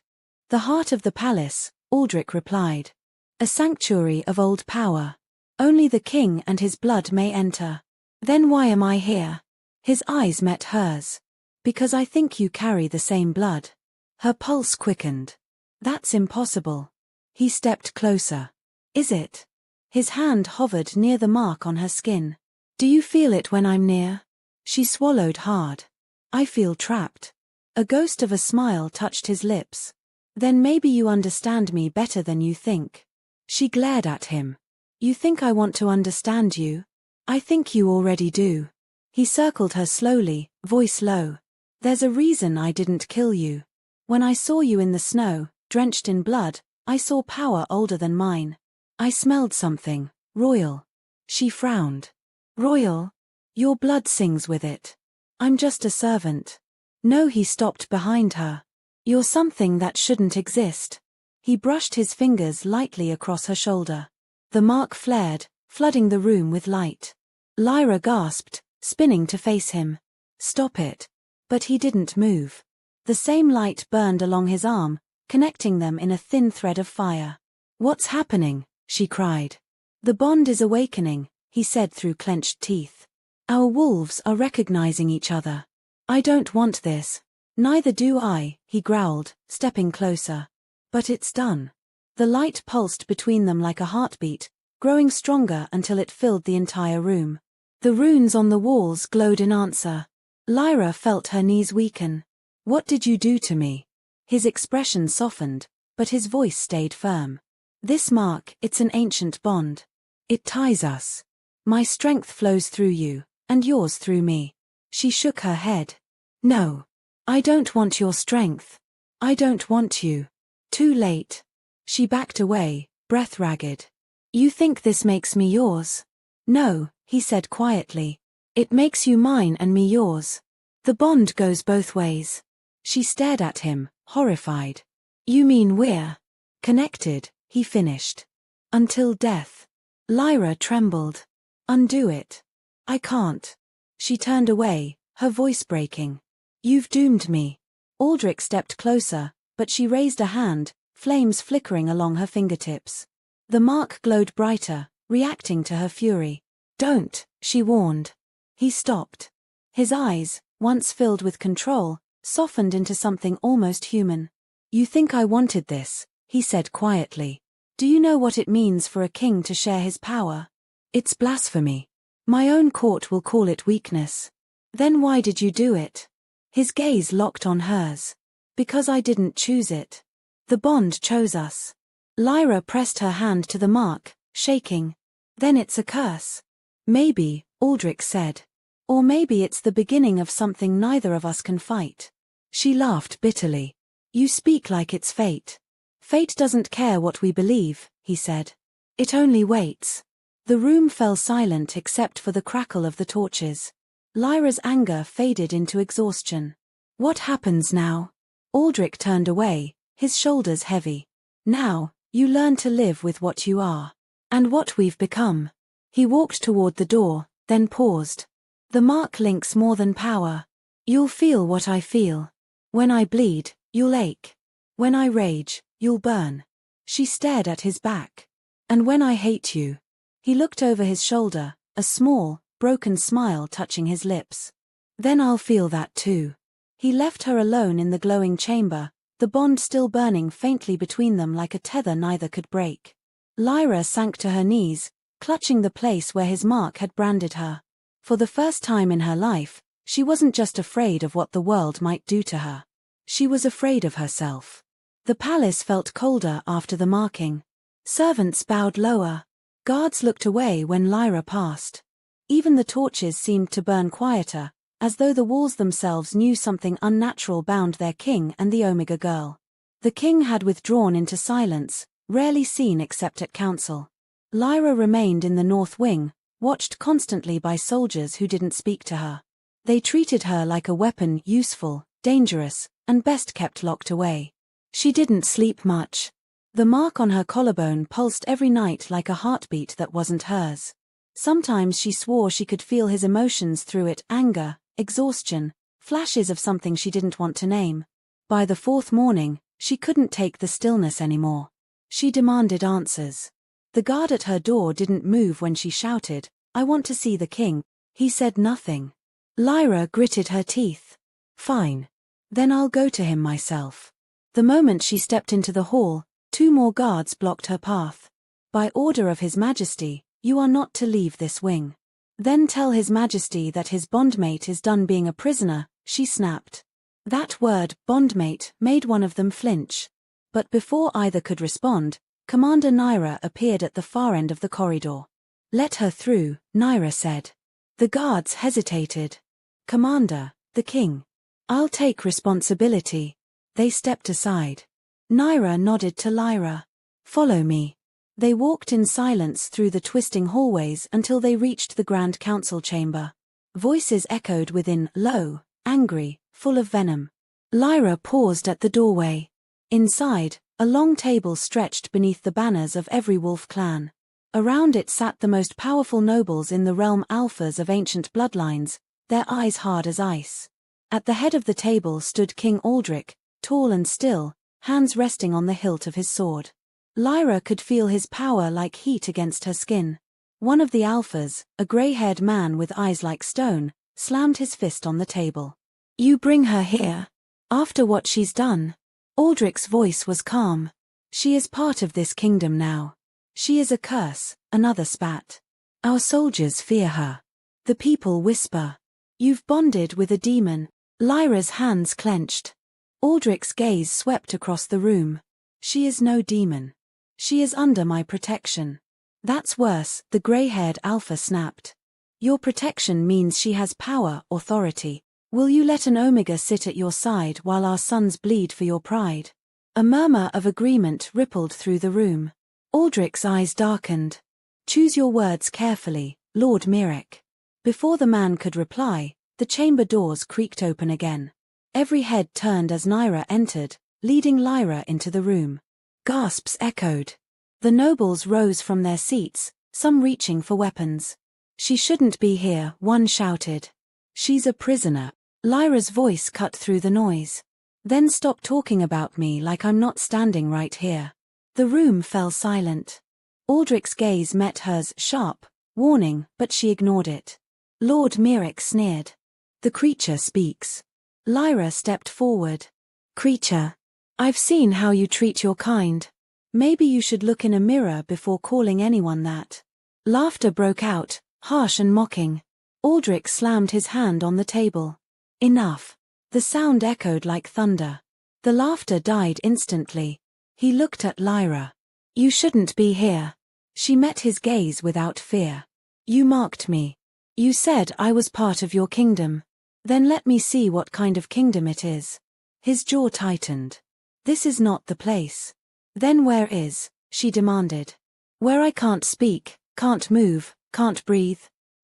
"The heart of the palace," Aldrich replied. "A sanctuary of old power. Only the king and his blood may enter." "Then why am I here?" His eyes met hers. "Because I think you carry the same blood." Her pulse quickened. "That's impossible." He stepped closer. "Is it?" His hand hovered near the mark on her skin. "Do you feel it when I'm near?" She swallowed hard. "I feel trapped." A ghost of a smile touched his lips. "Then maybe you understand me better than you think." She glared at him. "You think I want to understand you? I think you already do." He circled her slowly, voice low. "There's a reason I didn't kill you. When I saw you in the snow, drenched in blood, I saw power older than mine. I smelled something, royal." She frowned. "Royal? Your blood sings with it. I'm just a servant." "No," he stopped behind her. "You're something that shouldn't exist." He brushed his fingers lightly across her shoulder. The mark flared, flooding the room with light. Lyra gasped, spinning to face him. "Stop it." But he didn't move. The same light burned along his arm, connecting them in a thin thread of fire. "What's happening?" she cried. "The bond is awakening," he said through clenched teeth. "Our wolves are recognizing each other. I don't want this." "Neither do I," he growled, stepping closer. "But it's done." The light pulsed between them like a heartbeat, growing stronger until it filled the entire room. The runes on the walls glowed in answer. Lyra felt her knees weaken. "What did you do to me?" His expression softened, but his voice stayed firm. "This mark, it's an ancient bond. It ties us. My strength flows through you, and yours through me." She shook her head. "No. I don't want your strength. I don't want you." "Too late." She backed away, breath ragged. "You think this makes me yours?" "No," he said quietly. "It makes you mine and me yours. The bond goes both ways." She stared at him, horrified. "You mean we're connected," he finished. "Until death." Lyra trembled. "Undo it." "I can't." She turned away, her voice breaking. "You've doomed me." Aldrich stepped closer, but she raised a hand, flames flickering along her fingertips. The mark glowed brighter, reacting to her fury. "Don't," she warned. He stopped. His eyes, once filled with control, softened into something almost human. "You think I wanted this," he said quietly. "Do you know what it means for a king to share his power? It's blasphemy. My own court will call it weakness." "Then why did you do it?" His gaze locked on hers. "Because I didn't choose it. The bond chose us." Lyra pressed her hand to the mark, shaking. "Then it's a curse." "Maybe," Aldrich said. "Or maybe it's the beginning of something neither of us can fight." She laughed bitterly. "You speak like it's fate." "Fate doesn't care what we believe," he said. "It only waits." The room fell silent except for the crackle of the torches. Lyra's anger faded into exhaustion. "What happens now?" Aldrich turned away, his shoulders heavy. "Now, you learn to live with what you are. And what we've become." He walked toward the door, then paused. "The mark links more than power. You'll feel what I feel. When I bleed, you'll ache. When I rage, you'll burn." She stared at his back. "And when I hate you." He looked over his shoulder, a small, broken smile touching his lips. "Then I'll feel that too." He left her alone in the glowing chamber, the bond still burning faintly between them like a tether neither could break. Lyra sank to her knees, clutching the place where his mark had branded her. For the first time in her life, she wasn't just afraid of what the world might do to her. She was afraid of herself. The palace felt colder after the marking. Servants bowed lower. Guards looked away when Lyra passed. Even the torches seemed to burn quieter, as though the walls themselves knew something unnatural bound their king and the Omega girl. The king had withdrawn into silence, rarely seen except at council. Lyra remained in the north wing, watched constantly by soldiers who didn't speak to her. They treated her like a weapon, useful, dangerous, and best kept locked away. She didn't sleep much. The mark on her collarbone pulsed every night like a heartbeat that wasn't hers. Sometimes she swore she could feel his emotions through it: anger, exhaustion, flashes of something she didn't want to name. By the fourth morning, she couldn't take the stillness anymore. She demanded answers. The guard at her door didn't move when she shouted, "I want to see the king." He said nothing. Lyra gritted her teeth. "Fine. Then I'll go to him myself." The moment she stepped into the hall, 2 more guards blocked her path. "By order of His Majesty, you are not to leave this wing." "Then tell His Majesty that his bondmate is done being a prisoner," she snapped. That word, bondmate, made one of them flinch. But before either could respond, Commander Nyra appeared at the far end of the corridor. "Let her through," Nyra said. The guards hesitated. "Commander, the king." "I'll take responsibility." They stepped aside. Nyra nodded to Lyra. "Follow me." They walked in silence through the twisting hallways until they reached the Grand Council chamber. Voices echoed within, low, angry, full of venom. Lyra paused at the doorway. Inside, A long table stretched beneath the banners of every wolf clan. Around it sat the most powerful nobles in the realm, alphas of ancient bloodlines, their eyes hard as ice. At the head of the table stood King Aldrich, tall and still, hands resting on the hilt of his sword. Lyra could feel his power like heat against her skin. One of the alphas, a grey-haired man with eyes like stone, slammed his fist on the table. "You bring her here? After what she's done?" Aldrich's voice was calm. "She is part of this kingdom now. She is a curse," another spat. "Our soldiers fear her. The people whisper. You've bonded with a demon." Lyra's hands clenched. Aldrich's gaze swept across the room. "She is no demon. She is under my protection." "That's worse," the grey-haired alpha snapped. "Your protection means she has power, authority. Will you let an Omega sit at your side while our sons bleed for your pride?" A murmur of agreement rippled through the room. Aldrich's eyes darkened. "Choose your words carefully, Lord Mirek." Before the man could reply, the chamber doors creaked open again. Every head turned as Naira entered, leading Lyra into the room. Gasps echoed. The nobles rose from their seats, some reaching for weapons. "She shouldn't be here," one shouted. "She's a prisoner." Lyra's voice cut through the noise. "Then stop talking about me like I'm not standing right here." The room fell silent. Aldrich's gaze met hers, sharp, warning, but she ignored it. Lord Mirek sneered. "The creature speaks." Lyra stepped forward. "Creature, I've seen how you treat your kind. Maybe you should look in a mirror before calling anyone that." Laughter broke out, harsh and mocking. Aldrich slammed his hand on the table. "Enough." The sound echoed like thunder. The laughter died instantly. He looked at Lyra. "You shouldn't be here." She met his gaze without fear. "You marked me. You said I was part of your kingdom. Then let me see what kind of kingdom it is." His jaw tightened. "This is not the place." "Then where is?" she demanded. "Where I can't speak, can't move, can't breathe."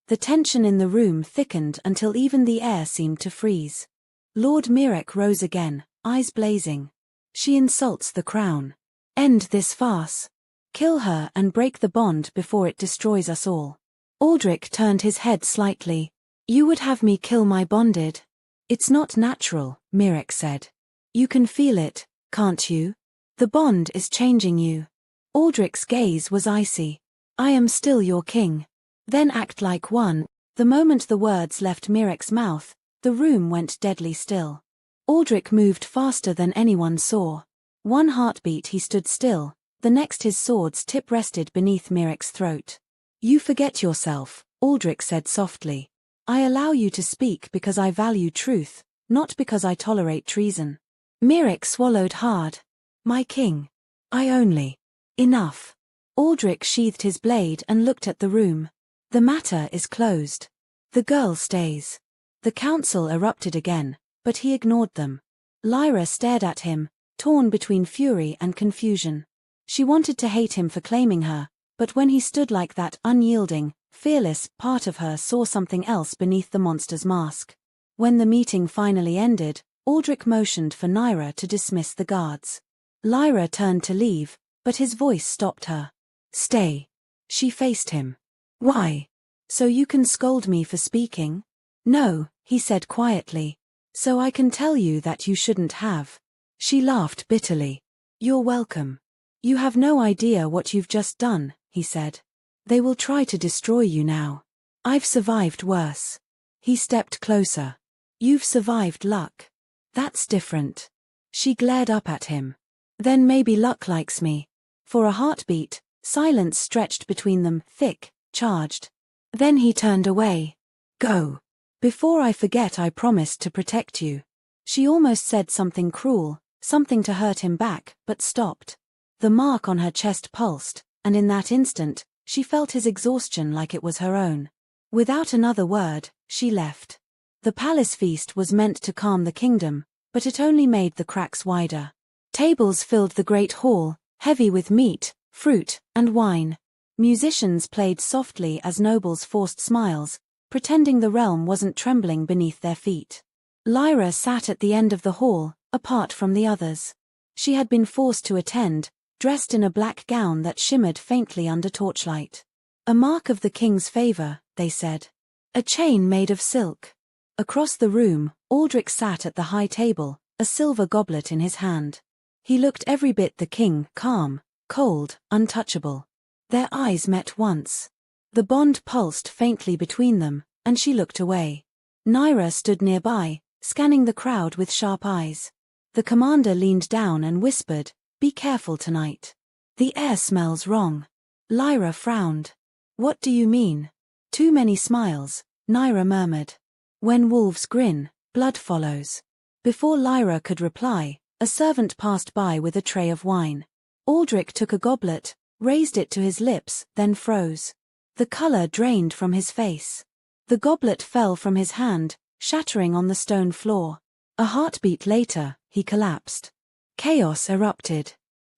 The tension in the room thickened until even the air seemed to freeze. Lord Mirek rose again, eyes blazing. "She insults the crown. End this farce. Kill her and break the bond before it destroys us all." Aldrich turned his head slightly. "You would have me kill my bonded?" "It's not natural," Mirek said. "You can feel it, can't you? The bond is changing you." Aldrich's gaze was icy. "I am still your king. Then act like one." The moment the words left Mirek's mouth, the room went deadly still. Aldrich moved faster than anyone saw. One heartbeat he stood still, the next his sword's tip rested beneath Mirek's throat. "You forget yourself," Aldrich said softly. "I allow you to speak because I value truth, not because I tolerate treason." Mirek swallowed hard. "My king. I only." "Enough." Aldrich sheathed his blade and looked at the room. "The matter is closed. The girl stays." The council erupted again, but he ignored them. Lyra stared at him, torn between fury and confusion. She wanted to hate him for claiming her, but when he stood like that unyielding, fearless, part of her saw something else beneath the monster's mask. When the meeting finally ended, Aldrich motioned for Naira to dismiss the guards. Lyra turned to leave, but his voice stopped her. "Stay." She faced him. "Why? So you can scold me for speaking?" "No," he said quietly. "So I can tell you that you shouldn't have." She laughed bitterly. "You're welcome. You have no idea what you've just done," he said. "They will try to destroy you now. I've survived worse." He stepped closer. "You've survived luck. That's different." She glared up at him. "Then maybe luck likes me." For a heartbeat, silence stretched between them, thick, charged. Then he turned away. "Go. Before I forget, I promised to protect you." She almost said something cruel, something to hurt him back, but stopped. The mark on her chest pulsed, and in that instant, she felt his exhaustion like it was her own. Without another word, she left. The palace feast was meant to calm the kingdom, but it only made the cracks wider. Tables filled the great hall, heavy with meat, fruit, and wine. Musicians played softly as nobles forced smiles, pretending the realm wasn't trembling beneath their feet. Lyra sat at the end of the hall, apart from the others. She had been forced to attend, dressed in a black gown that shimmered faintly under torchlight. A mark of the king's favor, they said. A chain made of silk. Across the room, Aldrich sat at the high table, a silver goblet in his hand. He looked every bit the king, calm, cold, untouchable. Their eyes met once. The bond pulsed faintly between them, and she looked away. Naira stood nearby, scanning the crowd with sharp eyes. The commander leaned down and whispered, "Be careful tonight. The air smells wrong." Lyra frowned. "What do you mean?" "Too many smiles," Naira murmured. "When wolves grin, blood follows." Before Lyra could reply, a servant passed by with a tray of wine. Aldrich took a goblet, raised it to his lips, then froze. The color drained from his face. The goblet fell from his hand, shattering on the stone floor. A heartbeat later, he collapsed. Chaos erupted.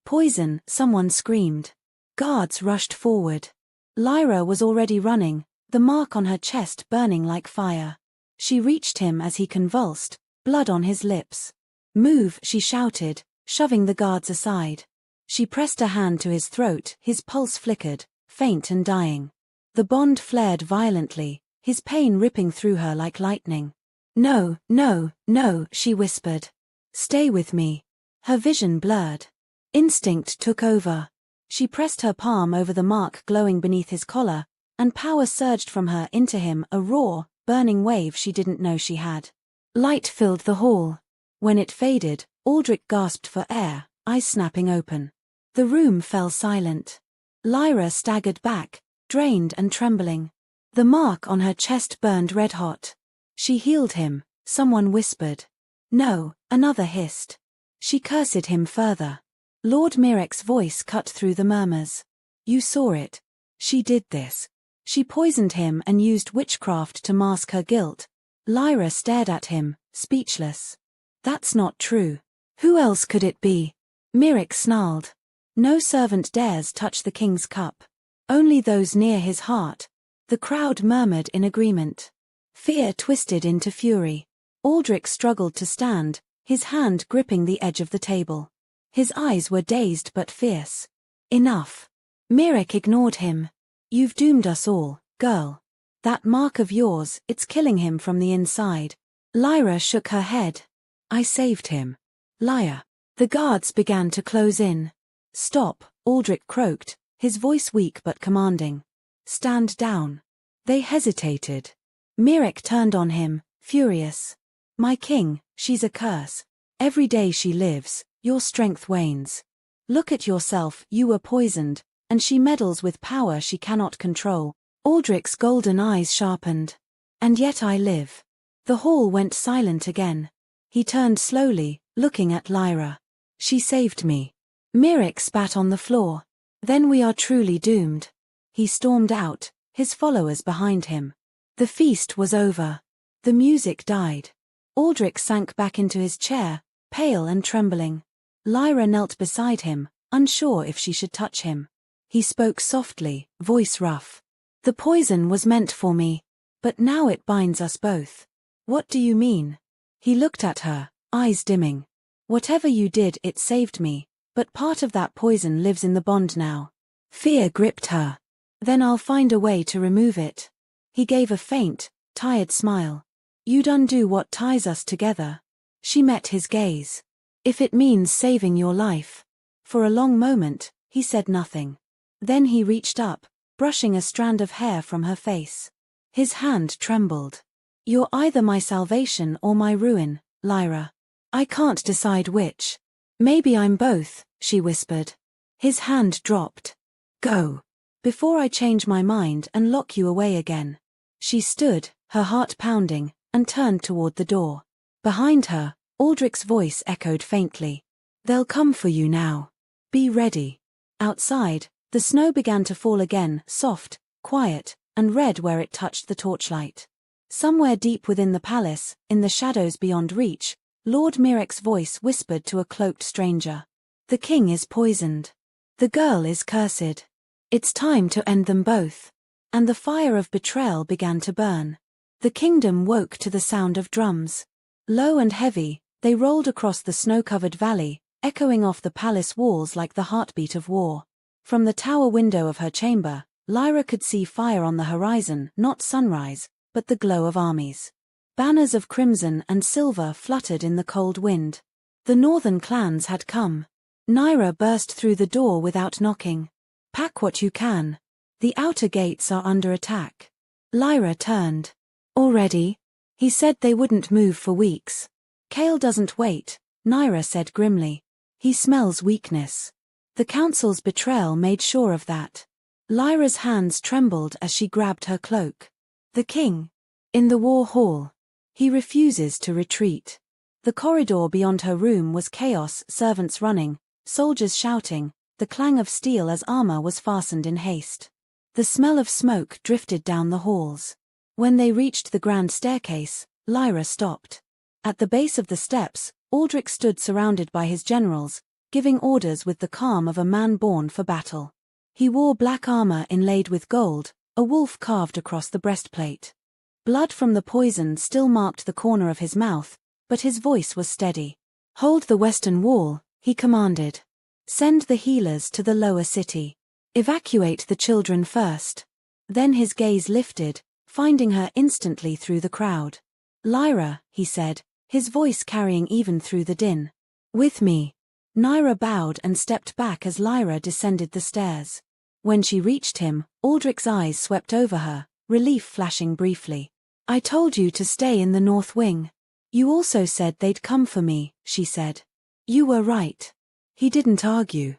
"Poison," someone screamed. Guards rushed forward. Lyra was already running, the mark on her chest burning like fire. She reached him as he convulsed, blood on his lips. "Move," she shouted, shoving the guards aside. She pressed a hand to his throat, his pulse flickered, faint and dying. The bond flared violently, his pain ripping through her like lightning. "No, no, no," she whispered. "Stay with me." Her vision blurred. Instinct took over. She pressed her palm over the mark glowing beneath his collar, and power surged from her into him, a raw, burning wave she didn't know she had. Light filled the hall. When it faded, Aldrich gasped for air, eyes snapping open. The room fell silent. Lyra staggered back, drained and trembling. The mark on her chest burned red-hot. "She healed him," someone whispered. "No," another hissed. "She cursed him further." Lord Mirek's voice cut through the murmurs. "You saw it. She did this. She poisoned him and used witchcraft to mask her guilt." Lyra stared at him, speechless. "That's not true. Who else could it be?" Mirek snarled. "No servant dares touch the king's cup. Only those near his heart." The crowd murmured in agreement. Fear twisted into fury. Aldrich struggled to stand, his hand gripping the edge of the table. His eyes were dazed but fierce. "Enough." Mirek ignored him. "You've doomed us all, girl. That mark of yours, it's killing him from the inside." Lyra shook her head. "I saved him." "Liar." The guards began to close in. "Stop," Aldrich croaked, his voice weak but commanding. "Stand down." They hesitated. Mirek turned on him, furious. "My king, she's a curse. Every day she lives, your strength wanes. Look at yourself, you were poisoned, and she meddles with power she cannot control." Aldrich's golden eyes sharpened. "And yet I live." The hall went silent again. He turned slowly, looking at Lyra. "She saved me." Mirek spat on the floor. "Then we are truly doomed." He stormed out, his followers behind him. The feast was over. The music died. Aldrich sank back into his chair, pale and trembling. Lyra knelt beside him, unsure if she should touch him. He spoke softly, voice rough. "The poison was meant for me. But now it binds us both." "What do you mean?" He looked at her, eyes dimming. "Whatever you did, it saved me, but part of that poison lives in the bond now." Fear gripped her. "Then I'll find a way to remove it." He gave a faint, tired smile. "You'd undo what ties us together." She met his gaze. "If it means saving your life." For a long moment, he said nothing. Then he reached up, brushing a strand of hair from her face. His hand trembled. "You're either my salvation or my ruin, Lyra. I can't decide which." "Maybe I'm both," she whispered. His hand dropped. "Go. Before I change my mind and lock you away again." She stood, her heart pounding, and turned toward the door. Behind her, Aldrich's voice echoed faintly. "They'll come for you now. Be ready." Outside, the snow began to fall again, soft, quiet, and red where it touched the torchlight. Somewhere deep within the palace, in the shadows beyond reach, Lord Mirek's voice whispered to a cloaked stranger. "The king is poisoned. The girl is cursed. It's time to end them both." And the fire of betrayal began to burn. The kingdom woke to the sound of drums. Low and heavy, they rolled across the snow-covered valley, echoing off the palace walls like the heartbeat of war. From the tower window of her chamber, Lyra could see fire on the horizon, not sunrise, but the glow of armies. Banners of crimson and silver fluttered in the cold wind. The northern clans had come. Nyra burst through the door without knocking. "Pack what you can. The outer gates are under attack." Lyra turned. "Already?" He said they wouldn't move for weeks. "Cale doesn't wait," Nyra said grimly. "He smells weakness." The council's betrayal made sure of that. Lyra's hands trembled as she grabbed her cloak. "The king. In the war hall. He refuses to retreat." The corridor beyond her room was chaos, servants running, soldiers shouting, the clang of steel as armor was fastened in haste. The smell of smoke drifted down the halls. When they reached the grand staircase, Lyra stopped. At the base of the steps, Aldrich stood surrounded by his generals, giving orders with the calm of a man born for battle. He wore black armor inlaid with gold, a wolf carved across the breastplate. Blood from the poison still marked the corner of his mouth, but his voice was steady. "Hold the western wall," he commanded. "Send the healers to the lower city. Evacuate the children first." Then his gaze lifted, finding her instantly through the crowd. "Lyra," he said, his voice carrying even through the din. "With me." Nyra bowed and stepped back as Lyra descended the stairs. When she reached him, Aldrich's eyes swept over her, relief flashing briefly. "I told you to stay in the north wing. You also said they'd come for me," she said. "You were right." He didn't argue.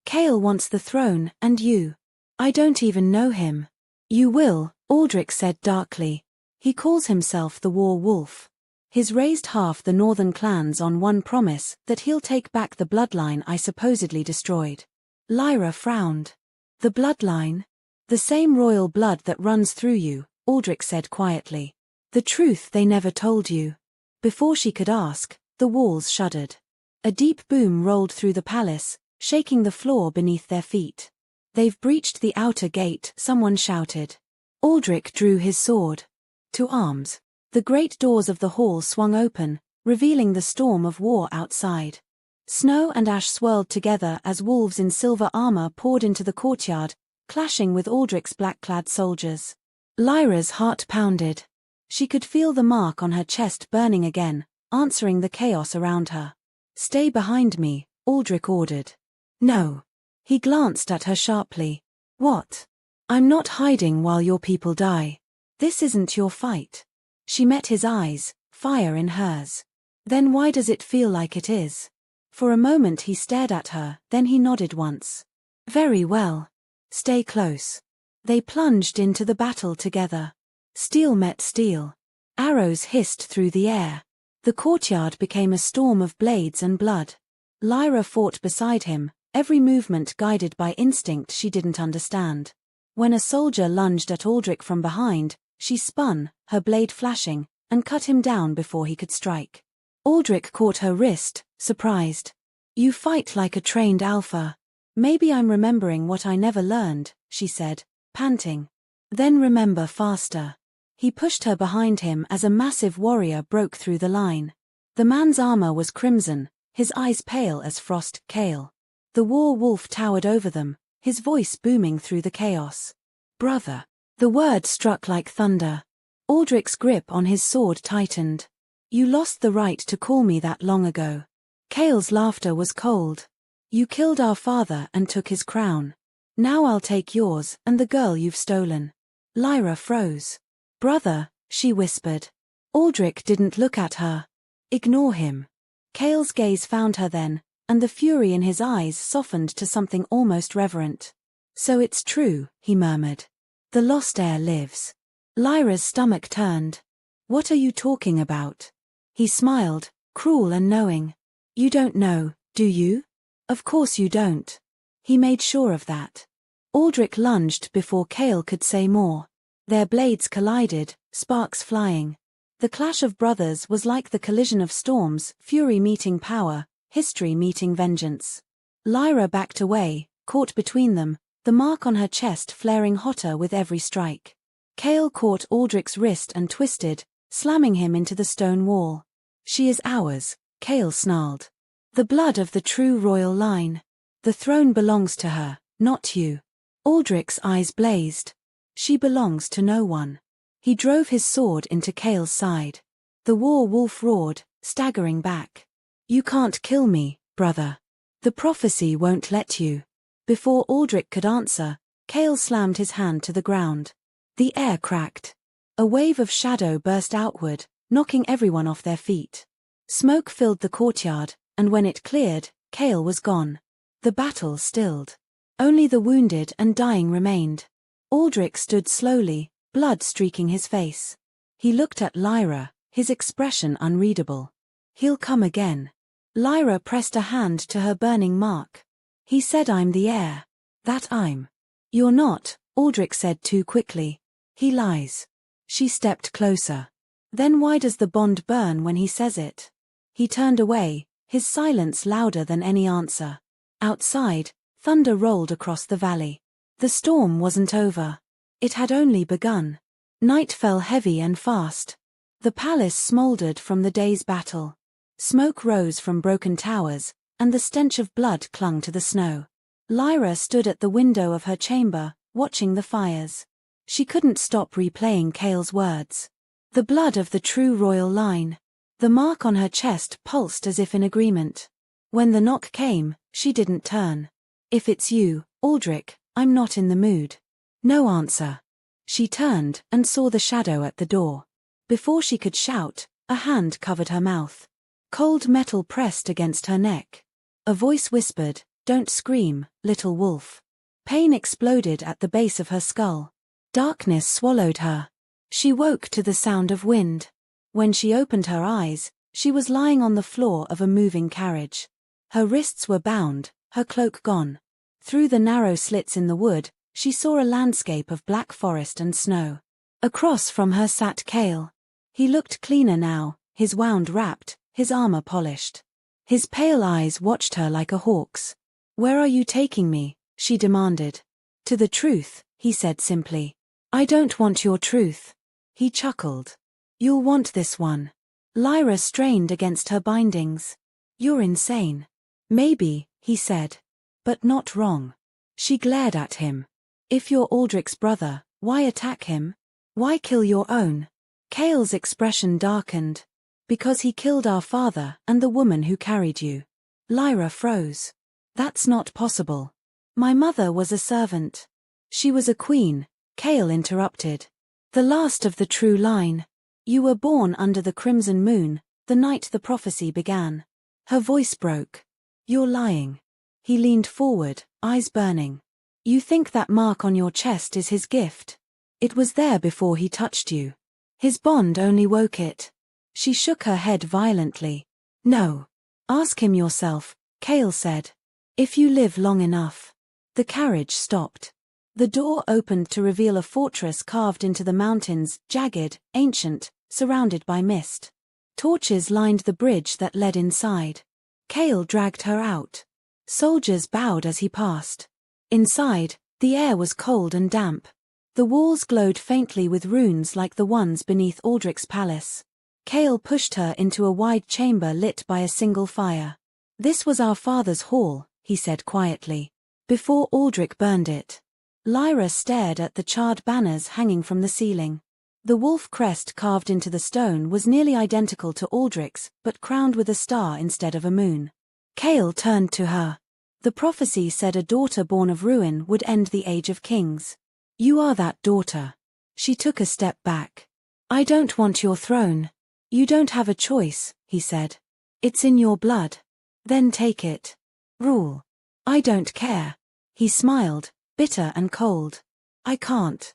"Cale wants the throne, and you. I don't even know him." "You will," Aldrich said darkly. "He calls himself the War Wolf. He's raised half the northern clans on one promise, that he'll take back the bloodline I supposedly destroyed." Lyra frowned. "The bloodline? The same royal blood that runs through you," Aldrich said quietly. "The truth they never told you." Before she could ask, the walls shuddered. A deep boom rolled through the palace, shaking the floor beneath their feet. "They've breached the outer gate," someone shouted. Aldrich drew his sword. To arms. The great doors of the hall swung open, revealing the storm of war outside. Snow and ash swirled together as wolves in silver armor poured into the courtyard, clashing with Aldrich's black-clad soldiers. Lyra's heart pounded. She could feel the mark on her chest burning again, answering the chaos around her. "Stay behind me," Aldrich ordered. "No." He glanced at her sharply. "What?" "I'm not hiding while your people die. This isn't your fight." She met his eyes, fire in hers. "Then why does it feel like it is?" For a moment he stared at her, then he nodded once. "Very well. Stay close." They plunged into the battle together. Steel met steel. Arrows hissed through the air. The courtyard became a storm of blades and blood. Lyra fought beside him, every movement guided by instinct she didn't understand. When a soldier lunged at Aldrich from behind, she spun, her blade flashing, and cut him down before he could strike. Aldrich caught her wrist, surprised. "You fight like a trained alpha." "Maybe I'm remembering what I never learned," she said, panting. "Then remember faster." He pushed her behind him as a massive warrior broke through the line. The man's armor was crimson, his eyes pale as frost. "Cale." The war wolf towered over them, his voice booming through the chaos. "Brother." The word struck like thunder. Aldrich's grip on his sword tightened. "You lost the right to call me that long ago." Cale's laughter was cold. "You killed our father and took his crown. Now I'll take yours and the girl you've stolen." Lyra froze. "Brother," she whispered. Aldrich didn't look at her. "Ignore him." Cale's gaze found her then, and the fury in his eyes softened to something almost reverent. "So it's true," he murmured. "The lost heir lives." Lyra's stomach turned. "What are you talking about?" He smiled, cruel and knowing. "You don't know, do you?" "Of course you don't." He made sure of that. Aldrich lunged before Cale could say more. Their blades collided, sparks flying. The clash of brothers was like the collision of storms, fury meeting power, history meeting vengeance. Lyra backed away, caught between them, the mark on her chest flaring hotter with every strike. Cale caught Aldrich's wrist and twisted, slamming him into the stone wall. "She is ours," Cale snarled. The blood of the true royal line. The throne belongs to her, not you. Aldrich's eyes blazed. She belongs to no one. He drove his sword into Cale's side. The war wolf roared, staggering back. You can't kill me, brother. The prophecy won't let you. Before Aldrich could answer, Cale slammed his hand to the ground. The air cracked. A wave of shadow burst outward, knocking everyone off their feet. Smoke filled the courtyard, and when it cleared, Cale was gone. The battle stilled. Only the wounded and dying remained. Aldrich stood slowly, blood streaking his face. He looked at Lyra, his expression unreadable. He'll come again. Lyra pressed a hand to her burning mark. He said I'm the heir. That I'm. You're not, Aldrich said too quickly. He lies. She stepped closer. Then why does the bond burn when he says it? He turned away, his silence louder than any answer. Outside, thunder rolled across the valley. The storm wasn't over. It had only begun. Night fell heavy and fast. The palace smoldered from the day's battle. Smoke rose from broken towers, and the stench of blood clung to the snow. Lyra stood at the window of her chamber, watching the fires. She couldn't stop replaying Cale's words. The blood of the true royal line. The mark on her chest pulsed as if in agreement. When the knock came, she didn't turn. If it's you, Aldrich, I'm not in the mood. No answer. She turned and saw the shadow at the door. Before she could shout, a hand covered her mouth. Cold metal pressed against her neck. A voice whispered, "Don't scream, little wolf." Pain exploded at the base of her skull. Darkness swallowed her. She woke to the sound of wind. When she opened her eyes, she was lying on the floor of a moving carriage. Her wrists were bound, her cloak gone. Through the narrow slits in the wood, she saw a landscape of black forest and snow. Across from her sat Cale. He looked cleaner now, his wound wrapped, his armor polished. His pale eyes watched her like a hawk's. "Where are you taking me?" she demanded. "To the truth," he said simply. "I don't want your truth." He chuckled. "You'll want this one." Lyra strained against her bindings. "You're insane." "Maybe," he said. "But not wrong." She glared at him. "If you're Aldrich's brother, why attack him? Why kill your own?" Cale's expression darkened. "Because he killed our father and the woman who carried you." Lyra froze. "That's not possible. My mother was a servant." "She was a queen," Cale interrupted. "The last of the true line. You were born under the crimson moon, the night the prophecy began." Her voice broke. "You're lying." He leaned forward, eyes burning. "You think that mark on your chest is his gift? It was there before he touched you. His bond only woke it." She shook her head violently. "No. Ask him yourself," Cale said. "If you live long enough." The carriage stopped. The door opened to reveal a fortress carved into the mountains, jagged, ancient, surrounded by mist. Torches lined the bridge that led inside. Cale dragged her out. Soldiers bowed as he passed. Inside, the air was cold and damp. The walls glowed faintly with runes like the ones beneath Aldrich's palace. Cale pushed her into a wide chamber lit by a single fire. "This was our father's hall," he said quietly, "before Aldrich burned it." Lyra stared at the charred banners hanging from the ceiling. The wolf crest carved into the stone was nearly identical to Aldrich's, but crowned with a star instead of a moon. Cale turned to her. "The prophecy said a daughter born of ruin would end the age of kings. You are that daughter." She took a step back. "I don't want your throne." "You don't have a choice," he said. "It's in your blood. Then take it. Rule." "I don't care." He smiled, bitter and cold. "I can't.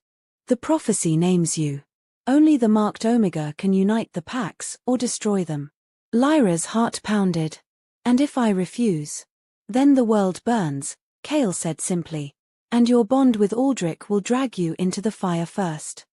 The prophecy names you. Only the marked Omega can unite the packs or destroy them." Lyra's heart pounded. "And if I refuse?" "Then the world burns," Cale said simply. "And your bond with Aldrich will drag you into the fire first."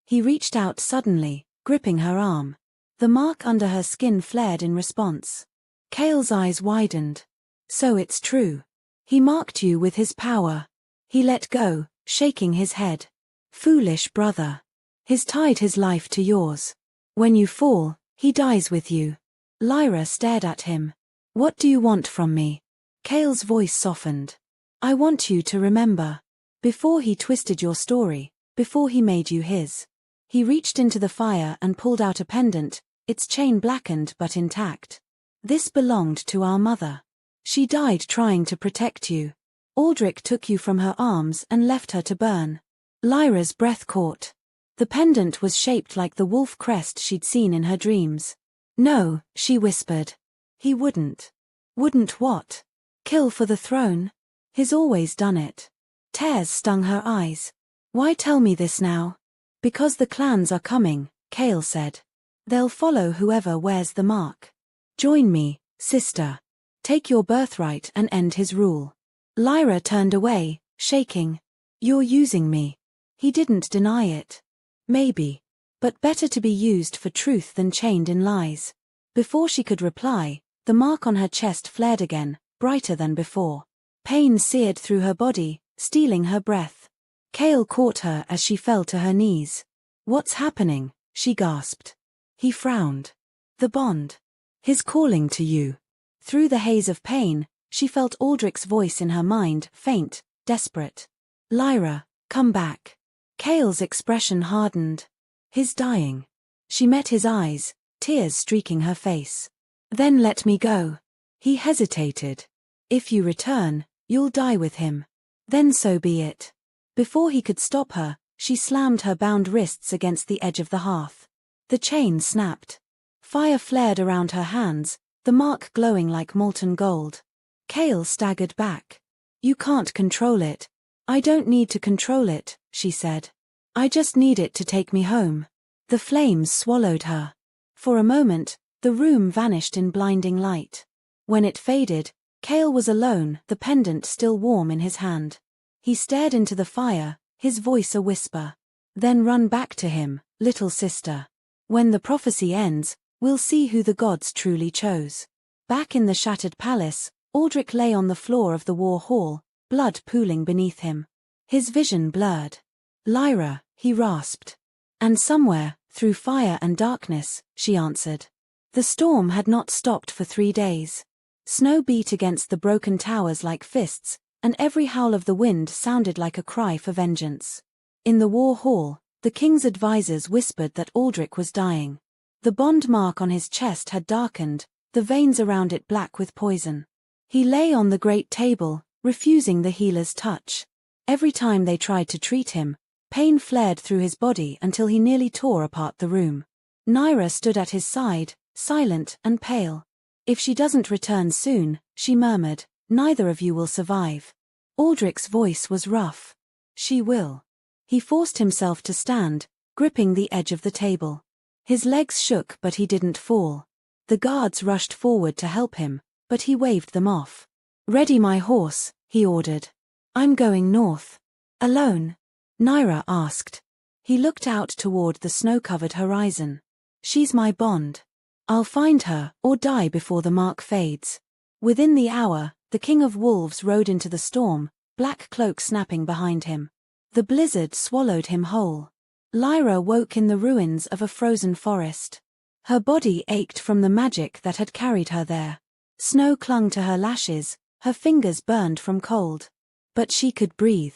He reached out suddenly, gripping her arm. The mark under her skin flared in response. Cale's eyes widened. "So it's true. He marked you with his power." He let go, shaking his head. "Foolish brother. He's tied his life to yours. When you fall, he dies with you." Lyra stared at him. What do you want from me? Kale's voice softened. I want you to remember. Before he twisted your story, before he made you his. He reached into the fire and pulled out a pendant, its chain blackened but intact. This belonged to our mother. She died trying to protect you. Aldrich took you from her arms and left her to burn. Lyra's breath caught. The pendant was shaped like the wolf crest she'd seen in her dreams. No, she whispered. He wouldn't. Wouldn't what? Kill for the throne? He's always done it. Tears stung her eyes. Why tell me this now? Because the clans are coming, Kale said. They'll follow whoever wears the mark. Join me, sister. Take your birthright and end his rule. Lyra turned away, shaking. You're using me. He didn't deny it. Maybe. But better to be used for truth than chained in lies. Before she could reply, the mark on her chest flared again, brighter than before. Pain seared through her body, stealing her breath. Kale caught her as she fell to her knees. What's happening? She gasped. He frowned. The bond. His calling to you. Through the haze of pain, she felt Aldrich's voice in her mind, faint, desperate. Lyra, come back. Kale's expression hardened. He's dying. She met his eyes, tears streaking her face. Then let me go. He hesitated. If you return, you'll die with him. Then so be it. Before he could stop her, she slammed her bound wrists against the edge of the hearth. The chain snapped. Fire flared around her hands, the mark glowing like molten gold. Kale staggered back. You can't control it. I don't need to control it, she said. I just need it to take me home. The flames swallowed her. For a moment, the room vanished in blinding light. When it faded, Kale was alone, the pendant still warm in his hand. He stared into the fire, his voice a whisper. Then run back to him, little sister. When the prophecy ends, we'll see who the gods truly chose. Back in the shattered palace, Aldrich lay on the floor of the war hall, blood pooling beneath him. His vision blurred. Lyra, he rasped. And somewhere, through fire and darkness, she answered. The storm had not stopped for 3 days. Snow beat against the broken towers like fists, and every howl of the wind sounded like a cry for vengeance. In the war hall, the king's advisors whispered that Aldrich was dying. The bond mark on his chest had darkened, the veins around it black with poison. He lay on the great table, refusing the healer's touch. Every time they tried to treat him, pain flared through his body until he nearly tore apart the room. Nyra stood at his side, silent and pale. If she doesn't return soon, she murmured, neither of you will survive. Aldrich's voice was rough. She will. He forced himself to stand, gripping the edge of the table. His legs shook but he didn't fall. The guards rushed forward to help him, but he waved them off. Ready my horse, he ordered. I'm going north. Alone? Nyra asked. He looked out toward the snow-covered horizon. She's my bond. I'll find her or die before the mark fades. Within the hour, the king of wolves rode into the storm, black cloak snapping behind him. The blizzard swallowed him whole. Lyra woke in the ruins of a frozen forest. Her body ached from the magic that had carried her there. Snow clung to her lashes, her fingers burned from cold. But she could breathe.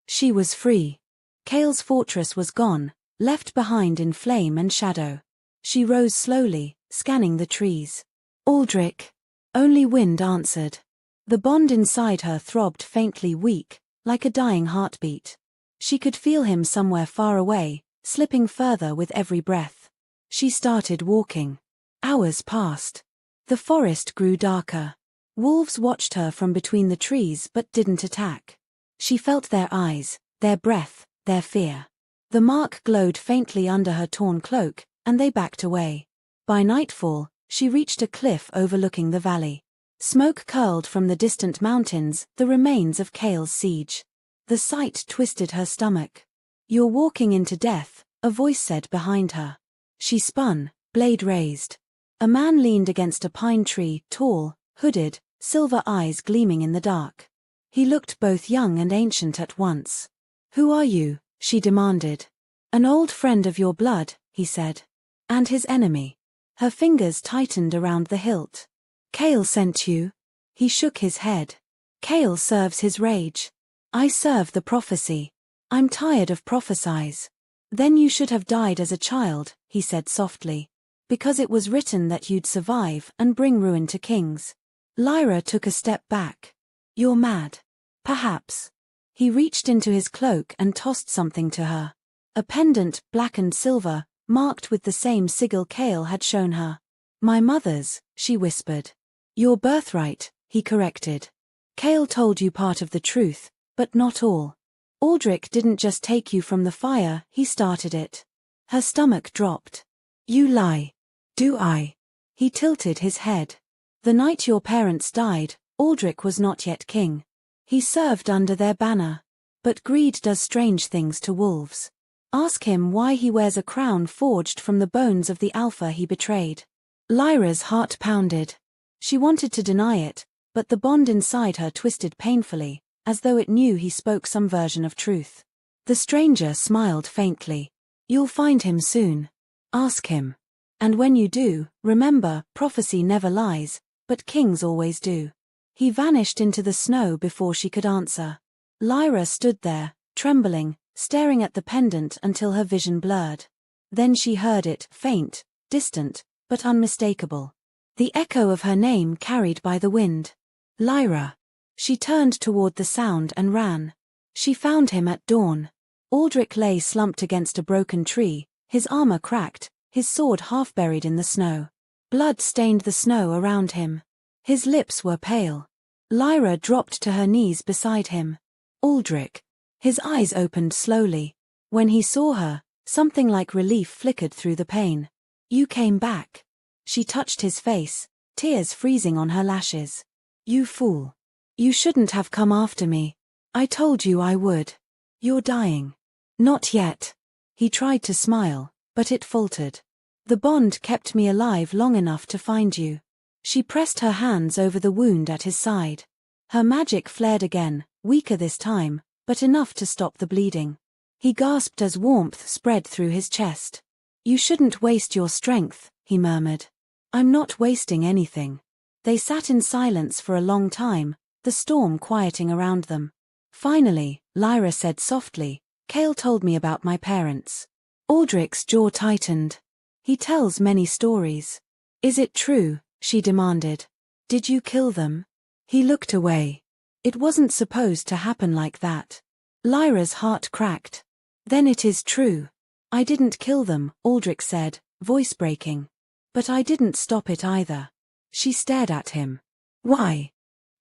She was free. Kale's fortress was gone, left behind in flame and shadow. She rose slowly, scanning the trees. Aldrich. Only wind answered. The bond inside her throbbed faintly weak, like a dying heartbeat. She could feel him somewhere far away, slipping further with every breath. She started walking. Hours passed. The forest grew darker. Wolves watched her from between the trees but didn't attack. She felt their eyes, their breath, their fear. The mark glowed faintly under her torn cloak, and they backed away. By nightfall, she reached a cliff overlooking the valley. Smoke curled from the distant mountains, the remains of Kale's siege. The sight twisted her stomach. You're walking into death, a voice said behind her. She spun, blade raised. A man leaned against a pine tree, tall, hooded, silver eyes gleaming in the dark. He looked both young and ancient at once. Who are you? She demanded. An old friend of your blood, he said. And his enemy. Her fingers tightened around the hilt. Cale sent you? He shook his head. Cale serves his rage. I serve the prophecy. I'm tired of prophesies. Then you should have died as a child, he said softly. Because it was written that you'd survive and bring ruin to kings. Lyra took a step back. You're mad. Perhaps. He reached into his cloak and tossed something to her. A pendant, black and silver, marked with the same sigil Cale had shown her. My mother's, she whispered. Your birthright, he corrected. Cale told you part of the truth, but not all. Aldrich didn't just take you from the fire, he started it. Her stomach dropped. You lie. Do I? He tilted his head. The night your parents died, Aldrich was not yet king. He served under their banner. But greed does strange things to wolves. Ask him why he wears a crown forged from the bones of the Alpha he betrayed. Lyra's heart pounded. She wanted to deny it, but the bond inside her twisted painfully, as though it knew he spoke some version of truth. The stranger smiled faintly. You'll find him soon. Ask him. And when you do, remember, prophecy never lies, but kings always do. He vanished into the snow before she could answer. Lyra stood there, trembling, staring at the pendant until her vision blurred. Then she heard it, faint, distant, but unmistakable. The echo of her name carried by the wind. Lyra. She turned toward the sound and ran. She found him at dawn. Aldrich lay slumped against a broken tree, his armor cracked, his sword half buried in the snow. Blood stained the snow around him. His lips were pale. Lyra dropped to her knees beside him. Aldrich. His eyes opened slowly. When he saw her, something like relief flickered through the pain. You came back. She touched his face, tears freezing on her lashes. You fool. You shouldn't have come after me. I told you I would. You're dying. Not yet. He tried to smile, but it faltered. The bond kept me alive long enough to find you. She pressed her hands over the wound at his side. Her magic flared again, weaker this time, but enough to stop the bleeding. He gasped as warmth spread through his chest. You shouldn't waste your strength, he murmured. I'm not wasting anything. They sat in silence for a long time, the storm quieting around them. Finally, Lyra said softly, Cale told me about my parents. Aldrich's jaw tightened. He tells many stories. Is it true? She demanded. Did you kill them? He looked away. It wasn't supposed to happen like that. Lyra's heart cracked. Then it is true. I didn't kill them, Aldrich said, voice breaking. But I didn't stop it either. She stared at him. Why?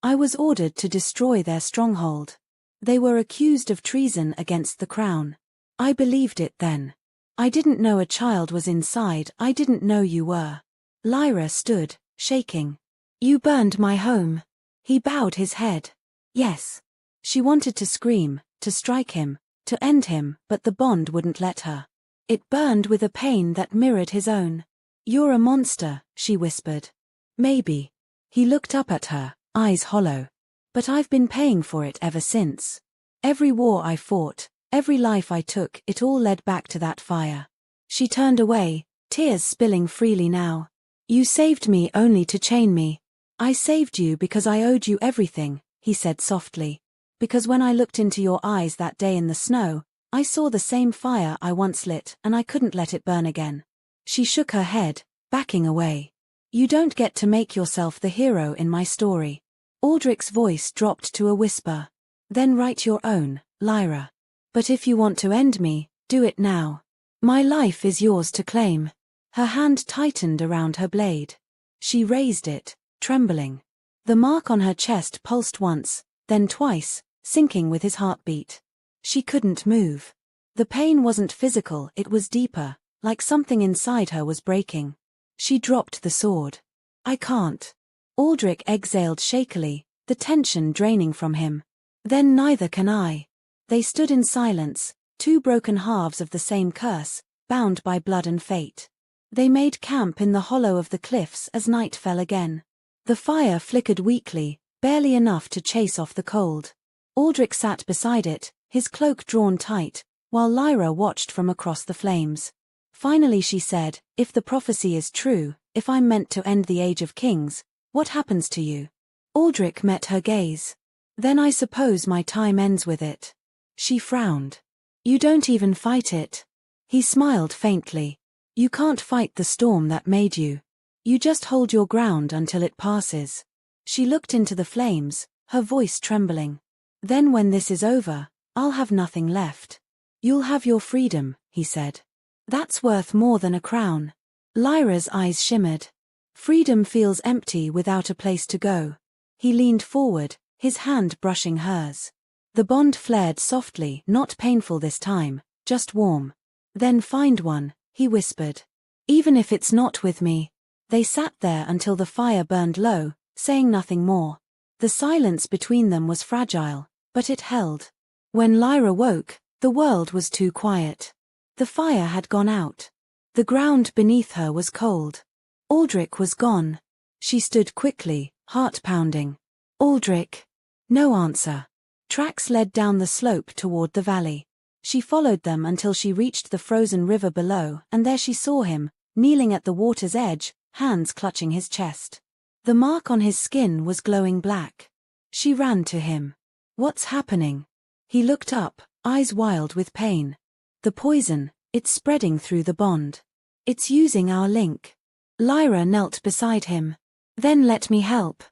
I was ordered to destroy their stronghold. They were accused of treason against the crown. I believed it then. I didn't know a child was inside, I didn't know you were. Lyra stood, shaking. You burned my home. He bowed his head. Yes. She wanted to scream, to strike him, to end him, but the bond wouldn't let her. It burned with a pain that mirrored his own. You're a monster, she whispered. Maybe. He looked up at her, eyes hollow. But I've been paying for it ever since. Every war I fought, every life I took, it all led back to that fire. She turned away, tears spilling freely now. You saved me only to chain me. I saved you because I owed you everything, he said softly. Because when I looked into your eyes that day in the snow, I saw the same fire I once lit and I couldn't let it burn again. She shook her head, backing away. You don't get to make yourself the hero in my story. Aldrich's voice dropped to a whisper. Then write your own, Lyra. But if you want to end me, do it now. My life is yours to claim. Her hand tightened around her blade. She raised it, trembling. The mark on her chest pulsed once, then twice, syncing with his heartbeat. She couldn't move. The pain wasn't physical, it was deeper, like something inside her was breaking. She dropped the sword. I can't. Aldrich exhaled shakily, the tension draining from him. Then neither can I. They stood in silence, two broken halves of the same curse, bound by blood and fate. They made camp in the hollow of the cliffs as night fell again. The fire flickered weakly, barely enough to chase off the cold. Aldrich sat beside it, his cloak drawn tight, while Lyra watched from across the flames. Finally she said, if the prophecy is true, if I'm meant to end the Age of Kings, What happens to you? Aldrich met her gaze. Then I suppose my time ends with it. She frowned. You don't even fight it. He smiled faintly. You can't fight the storm that made you. You just hold your ground until it passes. She looked into the flames, her voice trembling. Then when this is over, I'll have nothing left. You'll have your freedom, he said. That's worth more than a crown. Lyra's eyes shimmered. Freedom feels empty without a place to go. He leaned forward, his hand brushing hers. The bond flared softly, not painful this time, just warm. Then find one, he whispered. Even if it's not with me. They sat there until the fire burned low, saying nothing more. The silence between them was fragile, but it held. When Lyra woke, the world was too quiet. The fire had gone out. The ground beneath her was cold. Aldrich was gone. She stood quickly, heart pounding. Aldrich. No answer. Tracks led down the slope toward the valley. She followed them until she reached the frozen river below, and there she saw him, kneeling at the water's edge, hands clutching his chest. The mark on his skin was glowing black. She ran to him. What's happening? He looked up, eyes wild with pain. The poison, it's spreading through the bond. It's using our link. Lyra knelt beside him. Then let me help.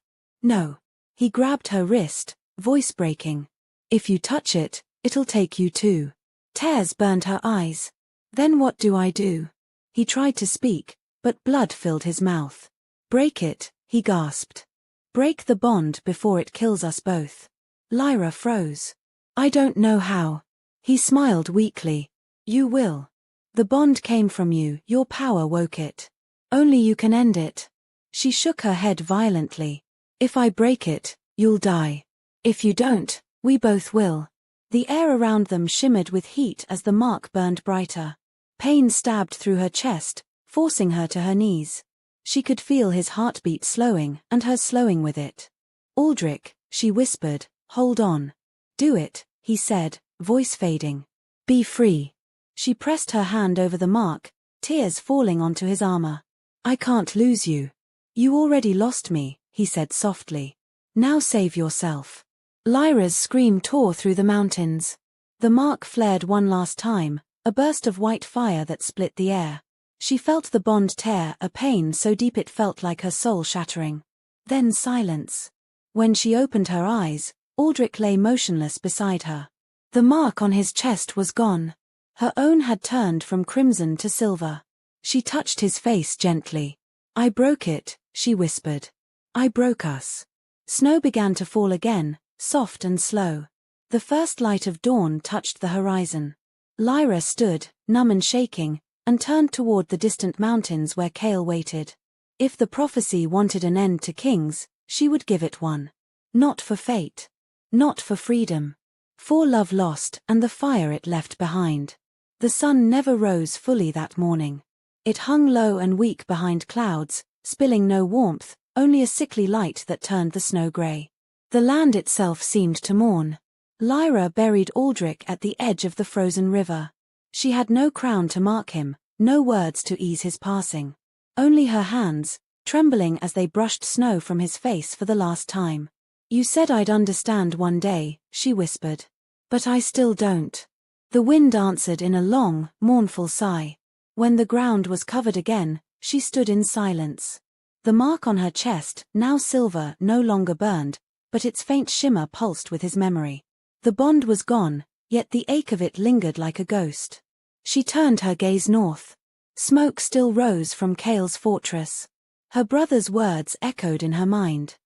No. He grabbed her wrist, voice breaking. If you touch it, it'll take you too. Tears burned her eyes. Then what do I do? He tried to speak, but blood filled his mouth. Break it, he gasped. Break the bond before it kills us both. Lyra froze. I don't know how. He smiled weakly. You will. The bond came from you, your power woke it. Only you can end it. She shook her head violently. If I break it, you'll die. If you don't, we both will. The air around them shimmered with heat as the mark burned brighter. Pain stabbed through her chest, forcing her to her knees. She could feel his heartbeat slowing, and hers slowing with it. Aldrich, she whispered, hold on. Do it, he said, voice fading. Be free. She pressed her hand over the mark, tears falling onto his armor. I can't lose you. You already lost me, he said softly. Now save yourself. Lyra's scream tore through the mountains. The mark flared one last time, a burst of white fire that split the air. She felt the bond tear, a pain so deep it felt like her soul shattering. Then silence. When she opened her eyes, Aldrich lay motionless beside her. The mark on his chest was gone. Her own had turned from crimson to silver. She touched his face gently. I broke it, she whispered. I broke us. Snow began to fall again, soft and slow. The first light of dawn touched the horizon. Lyra stood, numb and shaking, and turned toward the distant mountains where Kale waited. If the prophecy wanted an end to kings, she would give it one. Not for fate. Not for freedom. For love lost and the fire it left behind. The sun never rose fully that morning. It hung low and weak behind clouds, spilling no warmth, only a sickly light that turned the snow gray. The land itself seemed to mourn. Lyra buried Aldrich at the edge of the frozen river. She had no crown to mark him, no words to ease his passing. Only her hands, trembling as they brushed snow from his face for the last time. You said I'd understand one day, she whispered. But I still don't. The wind answered in a long, mournful sigh. When the ground was covered again, she stood in silence. The mark on her chest, now silver, no longer burned, but its faint shimmer pulsed with his memory. The bond was gone, yet the ache of it lingered like a ghost. She turned her gaze north. Smoke still rose from Kale's fortress. Her brother's words echoed in her mind.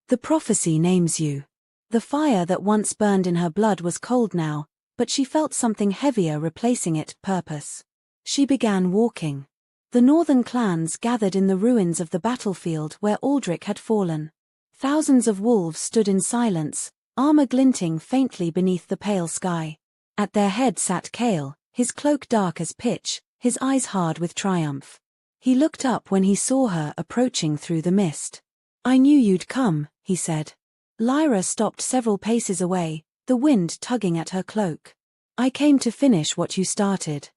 The prophecy names you. The fire that once burned in her blood was cold now, but she felt something heavier replacing it, purpose. She began walking. The northern clans gathered in the ruins of the battlefield where Aldrich had fallen. Thousands of wolves stood in silence, armor glinting faintly beneath the pale sky. At their head sat Kale, his cloak dark as pitch, his eyes hard with triumph. He looked up when he saw her approaching through the mist. I knew you'd come, he said. Lyra stopped several paces away, the wind tugging at her cloak. I came to finish what you started.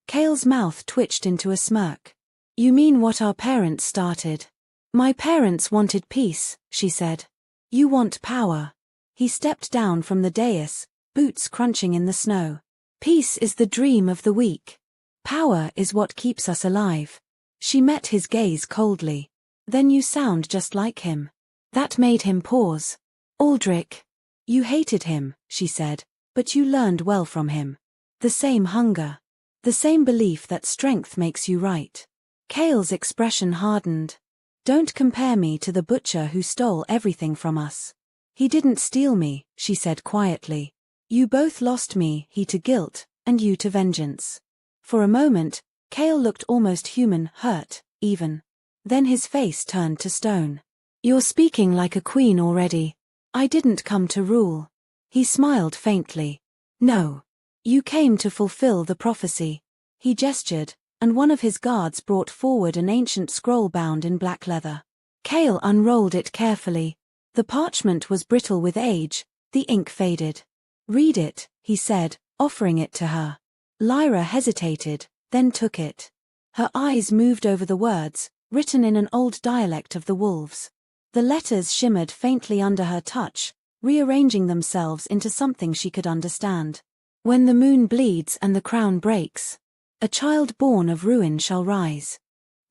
Kale's mouth twitched into a smirk. You mean what our parents started? My parents wanted peace, she said. You want power. He stepped down from the dais, boots crunching in the snow. Peace is the dream of the weak. Power is what keeps us alive. She met his gaze coldly. Then you sound just like him. That made him pause. Aldrich. You hated him, she said, but you learned well from him. The same hunger. The same belief that strength makes you right. Cale's expression hardened. Don't compare me to the butcher who stole everything from us. He didn't steal me, she said quietly. You both lost me, he to guilt, and you to vengeance. For a moment, Cale looked almost human, hurt, even. Then his face turned to stone. You're speaking like a queen already. I didn't come to rule. He smiled faintly. No. You came to fulfill the prophecy. He gestured, and one of his guards brought forward an ancient scroll bound in black leather. Cale unrolled it carefully. The parchment was brittle with age, the ink faded. Read it, he said, offering it to her. Lyra hesitated, then took it. Her eyes moved over the words, written in an old dialect of the wolves. The letters shimmered faintly under her touch, rearranging themselves into something she could understand. When the moon bleeds and the crown breaks, a child born of ruin shall rise.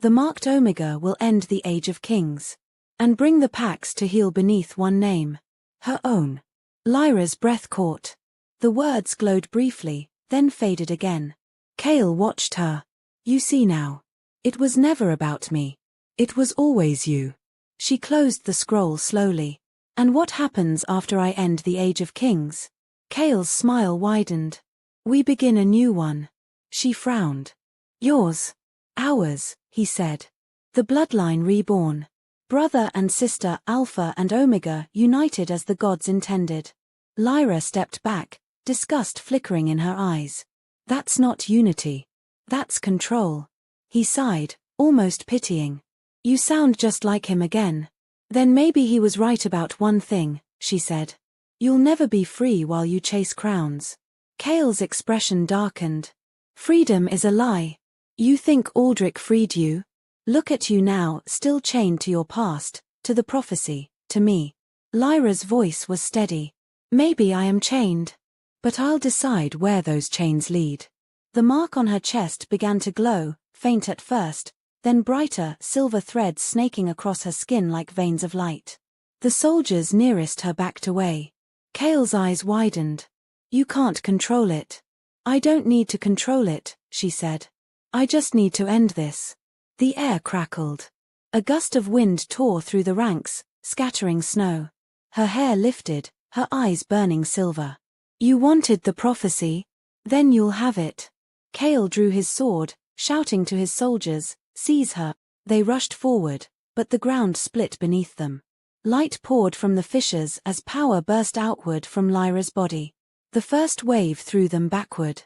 The marked Omega will end the age of kings, and bring the Pax to heal beneath one name. Her own. Lyra's breath caught. The words glowed briefly, then faded again. Cale watched her. You see now. It was never about me. It was always you. She closed the scroll slowly. And what happens after I end the age of kings? Cale's smile widened. We begin a new one. She frowned. Yours. Ours, he said. The bloodline reborn. Brother and sister Alpha and Omega united as the gods intended. Lyra stepped back, disgust flickering in her eyes. That's not unity. That's control. He sighed, almost pitying. You sound just like him again. Then maybe he was right about one thing, she said. You'll never be free while you chase crowns. Cale's expression darkened. Freedom is a lie. You think Aldrich freed you? Look at you now, still chained to your past, to the prophecy, to me. Lyra's voice was steady. Maybe I am chained. But I'll decide where those chains lead. The mark on her chest began to glow, faint at first, then brighter, silver threads snaking across her skin like veins of light. The soldiers nearest her backed away. Cale's eyes widened. You can't control it. I don't need to control it, she said. I just need to end this. The air crackled. A gust of wind tore through the ranks, scattering snow. Her hair lifted, her eyes burning silver. You wanted the prophecy? Then you'll have it. Cale drew his sword, shouting to his soldiers, seize her. They rushed forward, but the ground split beneath them. Light poured from the fissures as power burst outward from Lyra's body. The first wave threw them backward.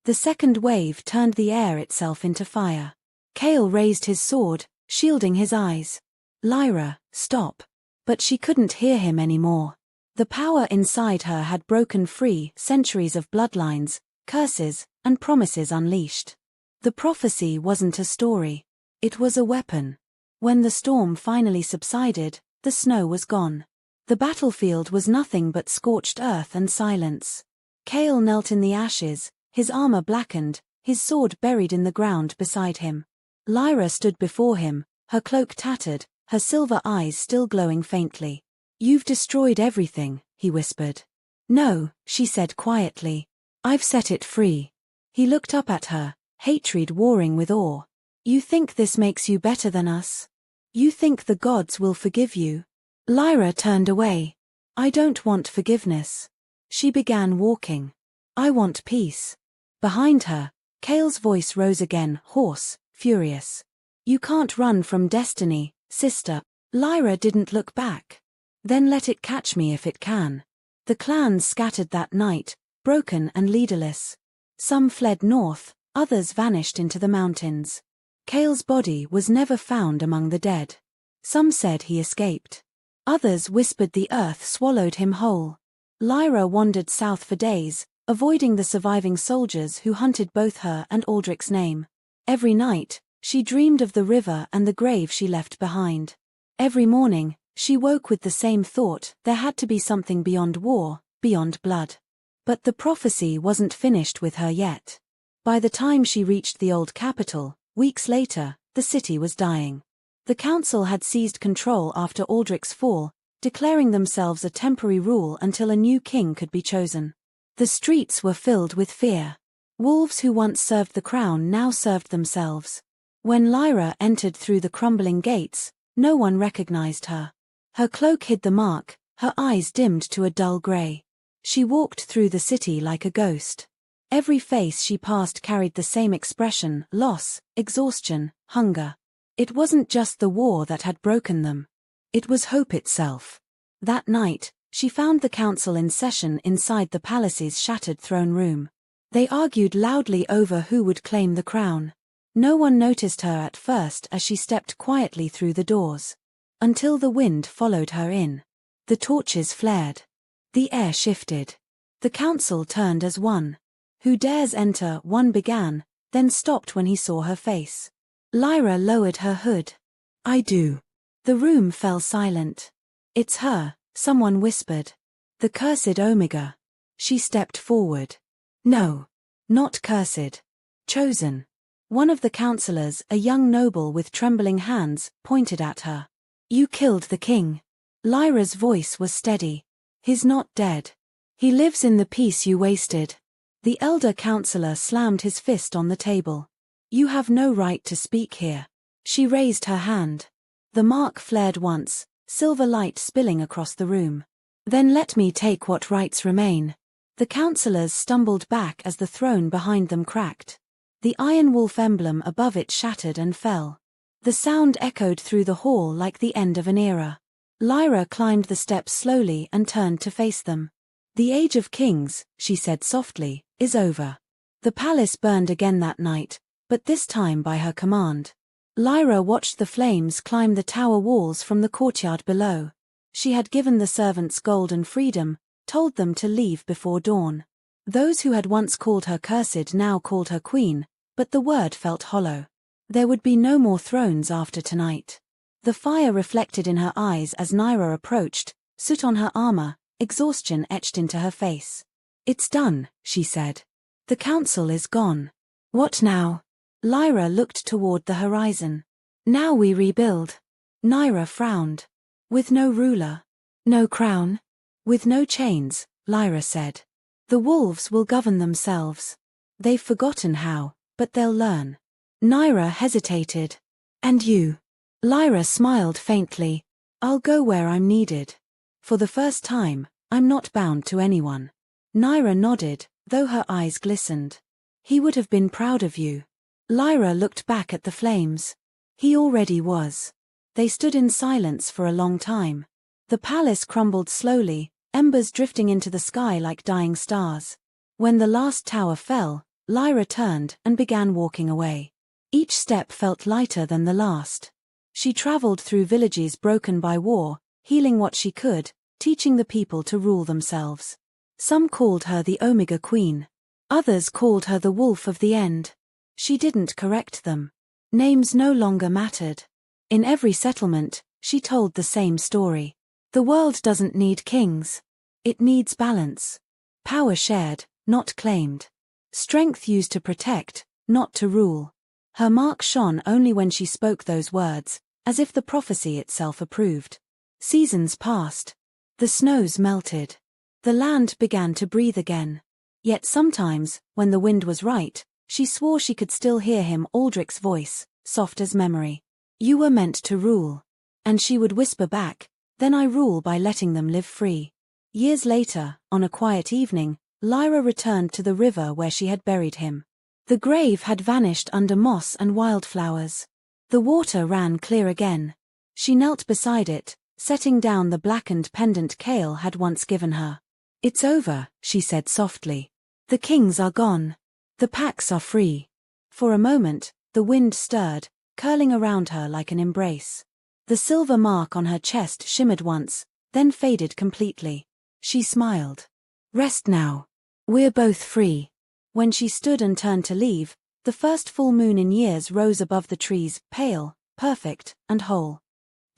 The second wave turned the air itself into fire. Cale raised his sword, shielding his eyes. Lyra, stop. But she couldn't hear him anymore. The power inside her had broken free, centuries of bloodlines, curses, and promises unleashed. The prophecy wasn't a story. It was a weapon. When the storm finally subsided, the snow was gone. The battlefield was nothing but scorched earth and silence. Cale knelt in the ashes, his armor blackened, his sword buried in the ground beside him. Lyra stood before him, her cloak tattered, her silver eyes still glowing faintly. You've destroyed everything, he whispered. No, she said quietly. I've set it free. He looked up at her, hatred warring with awe. You think this makes you better than us? You think the gods will forgive you? Lyra turned away. I don't want forgiveness. She began walking. I want peace. Behind her, Cale's voice rose again, hoarse, furious. You can't run from destiny, sister. Lyra didn't look back. Then let it catch me if it can. The clans scattered that night, broken and leaderless. Some fled north, others vanished into the mountains. Cale's body was never found among the dead. Some said he escaped. Others whispered the earth swallowed him whole. Lyra wandered south for days, avoiding the surviving soldiers who hunted both her and Aldrich's name. Every night, she dreamed of the river and the grave she left behind. Every morning, she woke with the same thought: there had to be something beyond war, beyond blood. But the prophecy wasn't finished with her yet. By the time she reached the old capital, weeks later, the city was dying. The council had seized control after Aldrich's fall, declaring themselves a temporary rule until a new king could be chosen. The streets were filled with fear. Wolves who once served the crown now served themselves. When Lyra entered through the crumbling gates, no one recognized her. Her cloak hid the mark, her eyes dimmed to a dull gray. She walked through the city like a ghost. Every face she passed carried the same expression: loss, exhaustion, hunger. It wasn't just the war that had broken them. It was hope itself. That night, she found the council in session inside the palace's shattered throne room. They argued loudly over who would claim the crown. No one noticed her at first as she stepped quietly through the doors. Until the wind followed her in. The torches flared. The air shifted. The council turned as one. "Who dares enter?" one began, then stopped when he saw her face. Lyra lowered her hood. "I do." The room fell silent. "It's her," someone whispered. "The cursed Omega." She stepped forward. "No. Not cursed. Chosen." One of the councillors, a young noble with trembling hands, pointed at her. "You killed the king." Lyra's voice was steady. "He's not dead. He lives in the peace you wasted." The elder councillor slammed his fist on the table. "You have no right to speak here." She raised her hand. The mark flared once, silver light spilling across the room. "Then let me take what rights remain." The councillors stumbled back as the throne behind them cracked. The iron wolf emblem above it shattered and fell. The sound echoed through the hall like the end of an era. Lyra climbed the steps slowly and turned to face them. "The Age of Kings," she said softly, "is over." The palace burned again that night, but this time by her command. Lyra watched the flames climb the tower walls from the courtyard below. She had given the servants gold and freedom, told them to leave before dawn. Those who had once called her cursed now called her queen, but the word felt hollow. There would be no more thrones after tonight. The fire reflected in her eyes as Nyra approached, soot on her armor, exhaustion etched into her face. "It's done," she said. "The council is gone." "What now?" Lyra looked toward the horizon. "Now we rebuild." Nyra frowned. "With no ruler? No crown? With no chains," Lyra said. "The wolves will govern themselves. They've forgotten how, but they'll learn." Nyra hesitated. "And you?" Lyra smiled faintly. "I'll go where I'm needed. For the first time, I'm not bound to anyone." Nyra nodded, though her eyes glistened. "He would have been proud of you." Lyra looked back at the flames. He already was. They stood in silence for a long time. The palace crumbled slowly, embers drifting into the sky like dying stars. When the last tower fell, Lyra turned and began walking away. Each step felt lighter than the last. She traveled through villages broken by war, healing what she could, teaching the people to rule themselves. Some called her the Omega Queen. Others called her the Wolf of the End. She didn't correct them. Names no longer mattered. In every settlement, she told the same story. The world doesn't need kings. It needs balance. Power shared, not claimed. Strength used to protect, not to rule. Her mark shone only when she spoke those words, as if the prophecy itself approved. Seasons passed. The snows melted. The land began to breathe again. Yet sometimes, when the wind was right, she swore she could still hear him, Aldrich's voice, soft as memory. "You were meant to rule." And she would whisper back, "Then I rule by letting them live free." Years later, on a quiet evening, Lyra returned to the river where she had buried him. The grave had vanished under moss and wildflowers. The water ran clear again. She knelt beside it, setting down the blackened pendant Kale had once given her. "It's over," she said softly. "The kings are gone. The packs are free." For a moment, the wind stirred, curling around her like an embrace. The silver mark on her chest shimmered once, then faded completely. She smiled. "Rest now. We're both free." When she stood and turned to leave, the first full moon in years rose above the trees, pale, perfect, and whole.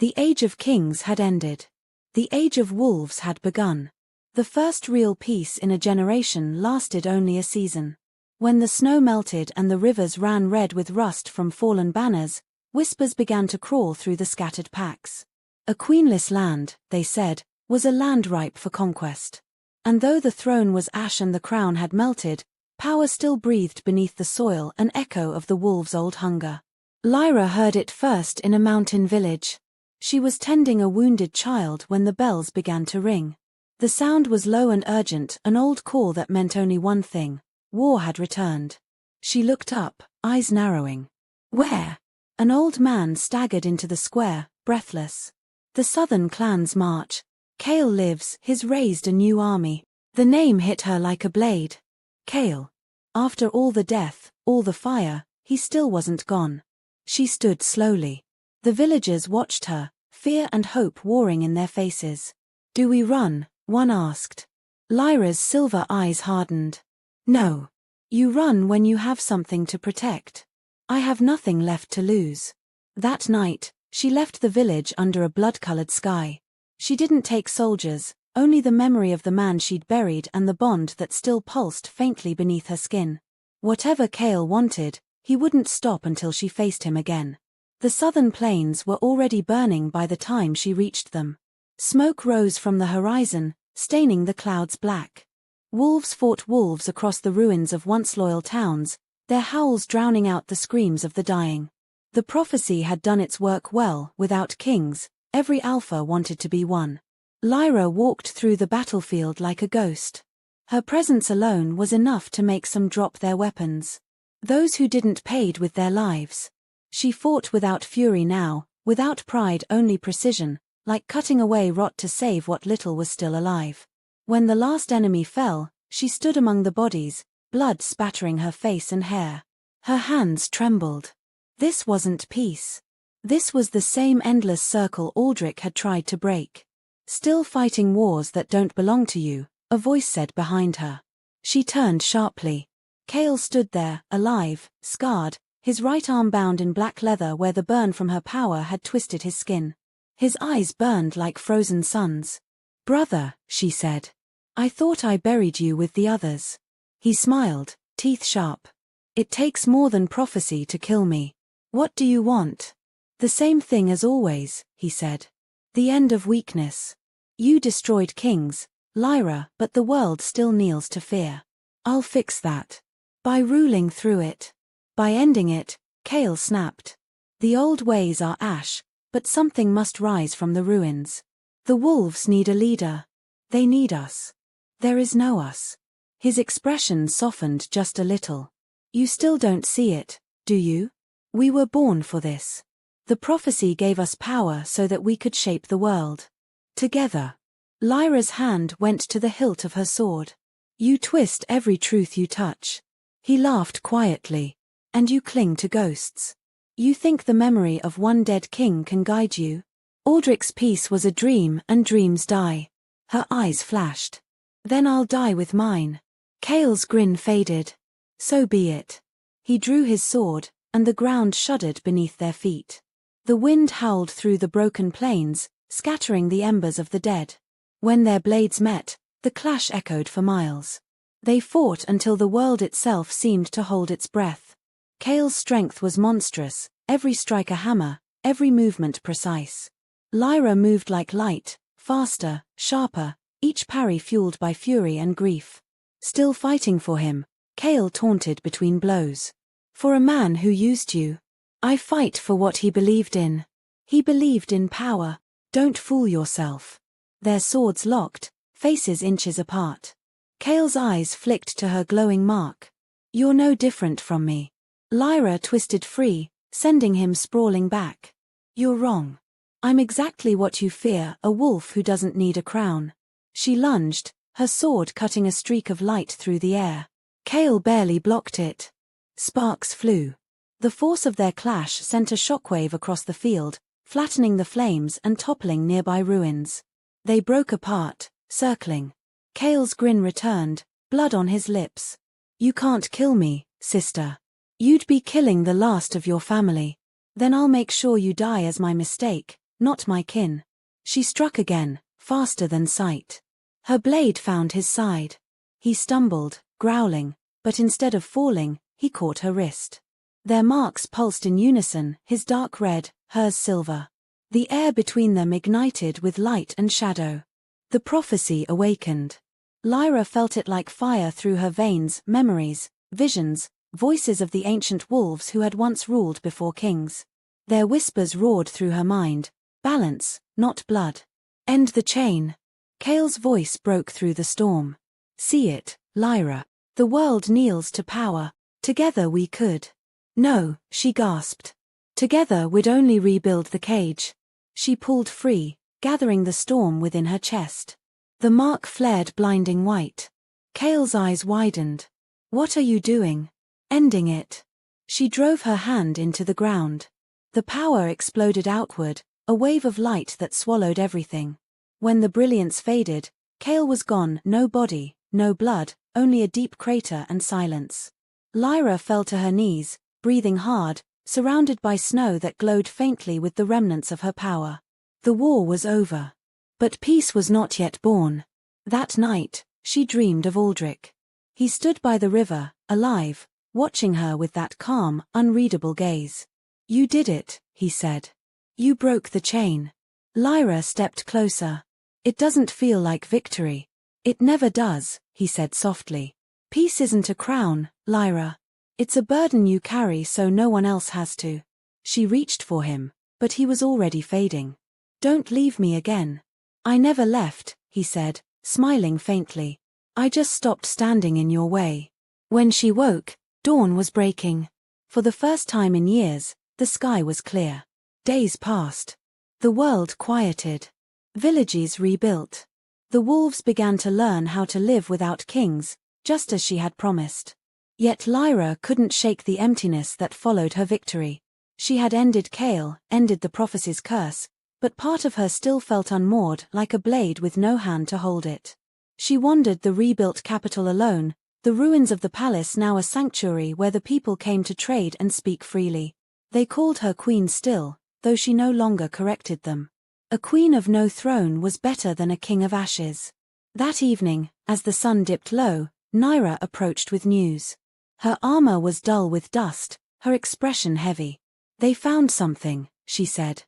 The Age of Kings had ended. The Age of Wolves had begun. The first real peace in a generation lasted only a season. When the snow melted and the rivers ran red with rust from fallen banners, whispers began to crawl through the scattered packs. A queenless land, they said, was a land ripe for conquest. And though the throne was ash and the crown had melted, power still breathed beneath the soil, an echo of the wolves' old hunger. Lyra heard it first in a mountain village. She was tending a wounded child when the bells began to ring. The sound was low and urgent, an old call that meant only one thing: war had returned. She looked up, eyes narrowing. Where? An old man staggered into the square, breathless. The southern clans march. Kale lives, he's raised a new army. The name hit her like a blade. Kale. After all the death, all the fire, he still wasn't gone. She stood slowly. The villagers watched her, fear and hope warring in their faces. Do we run? One asked. Lyra's silver eyes hardened. No. You run when you have something to protect. I have nothing left to lose. That night, she left the village under a blood-colored sky. She didn't take soldiers, only the memory of the man she'd buried and the bond that still pulsed faintly beneath her skin. Whatever Kale wanted, he wouldn't stop until she faced him again. The southern plains were already burning by the time she reached them. Smoke rose from the horizon, staining the clouds black. Wolves fought wolves across the ruins of once loyal towns, their howls drowning out the screams of the dying. The prophecy had done its work well. Without kings, every alpha wanted to be one. Lyra walked through the battlefield like a ghost. Her presence alone was enough to make some drop their weapons. Those who didn't paid with their lives. She fought without fury now, without pride, only precision, like cutting away rot to save what little was still alive. When the last enemy fell, she stood among the bodies, blood spattering her face and hair. Her hands trembled. This wasn't peace. This was the same endless circle Aldrich had tried to break. Still fighting wars that don't belong to you, a voice said behind her. She turned sharply. Kale stood there, alive, scarred, his right arm bound in black leather where the burn from her power had twisted his skin. His eyes burned like frozen suns. Brother, she said. I thought I buried you with the others. He smiled, teeth sharp. It takes more than prophecy to kill me. What do you want? The same thing as always, he said. The end of weakness. You destroyed kings, Lyra, but the world still kneels to fear. I'll fix that. By ruling through it. By ending it, Kale snapped. The old ways are ash, but something must rise from the ruins. The wolves need a leader. They need us. There is no us. His expression softened just a little. You still don't see it, do you? We were born for this. The prophecy gave us power so that we could shape the world. Together. Lyra's hand went to the hilt of her sword. You twist every truth you touch. He laughed quietly. And you cling to ghosts. You think the memory of one dead king can guide you? Aldrich's peace was a dream, and dreams die. Her eyes flashed. Then I'll die with mine. Kale's grin faded. So be it. He drew his sword, and the ground shuddered beneath their feet. The wind howled through the broken plains, scattering the embers of the dead. When their blades met, the clash echoed for miles. They fought until the world itself seemed to hold its breath. Kale's strength was monstrous, every strike a hammer, every movement precise. Lyra moved like light, faster, sharper, each parry fueled by fury and grief. Still fighting for him, Kale taunted between blows. For a man who used you. I fight for what he believed in. He believed in power. Don't fool yourself. Their swords locked, faces inches apart. Kale's eyes flicked to her glowing mark. You're no different from me. Lyra twisted free, sending him sprawling back. You're wrong. I'm exactly what you fear, a wolf who doesn't need a crown. She lunged, her sword cutting a streak of light through the air. Kale barely blocked it. Sparks flew. The force of their clash sent a shockwave across the field, flattening the flames and toppling nearby ruins. They broke apart, circling. Kale's grin returned, blood on his lips. You can't kill me, sister. You'd be killing the last of your family. Then I'll make sure you die as my mistake, not my kin. She struck again, faster than sight. Her blade found his side. He stumbled, growling, but instead of falling, he caught her wrist. Their marks pulsed in unison, his dark red, hers silver. The air between them ignited with light and shadow. The prophecy awakened. Lyra felt it like fire through her veins, memories, visions, voices of the ancient wolves who had once ruled before kings. Their whispers roared through her mind. Balance, not blood. End the chain. Kale's voice broke through the storm. See it, Lyra. The world kneels to power. Together we could. No, she gasped. Together we'd only rebuild the cage. She pulled free, gathering the storm within her chest. The mark flared blinding white. Kale's eyes widened. What are you doing? Ending it. She drove her hand into the ground. The power exploded outward, a wave of light that swallowed everything. When the brilliance faded, Kale was gone, no body, no blood, only a deep crater and silence. Lyra fell to her knees, breathing hard, surrounded by snow that glowed faintly with the remnants of her power. The war was over. But peace was not yet born. That night, she dreamed of Aldrich. He stood by the river, alive, watching her with that calm, unreadable gaze. You did it, he said. You broke the chain. Lyra stepped closer. It doesn't feel like victory. It never does, he said softly. Peace isn't a crown, Lyra. It's a burden you carry so no one else has to. She reached for him, but he was already fading. Don't leave me again. I never left, he said, smiling faintly. I just stopped standing in your way. When she woke, dawn was breaking. For the first time in years, the sky was clear. Days passed. The world quieted. Villages rebuilt. The wolves began to learn how to live without kings, just as she had promised. Yet Lyra couldn't shake the emptiness that followed her victory. She had ended Kale, ended the prophecy's curse, but part of her still felt unmoored, like a blade with no hand to hold it. She wandered the rebuilt capital alone, the ruins of the palace now a sanctuary where the people came to trade and speak freely. They called her queen still, though she no longer corrected them. A queen of no throne was better than a king of ashes. That evening, as the sun dipped low, Lyra approached with news. Her armor was dull with dust, her expression heavy. They found something, she said.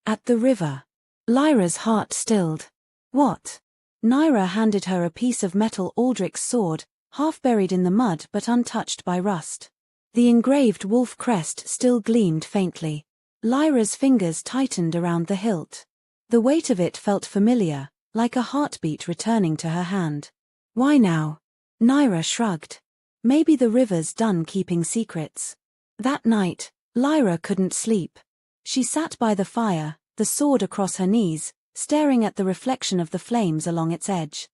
At the river. Lyra's heart stilled. What? Lyra handed her a piece of metal Aldrich's sword, half buried in the mud but untouched by rust. The engraved wolf crest still gleamed faintly. Lyra's fingers tightened around the hilt. The weight of it felt familiar, like a heartbeat returning to her hand. Why now? Lyra shrugged. Maybe the river's done keeping secrets. That night, Lyra couldn't sleep. She sat by the fire, the sword across her knees, staring at the reflection of the flames along its edge.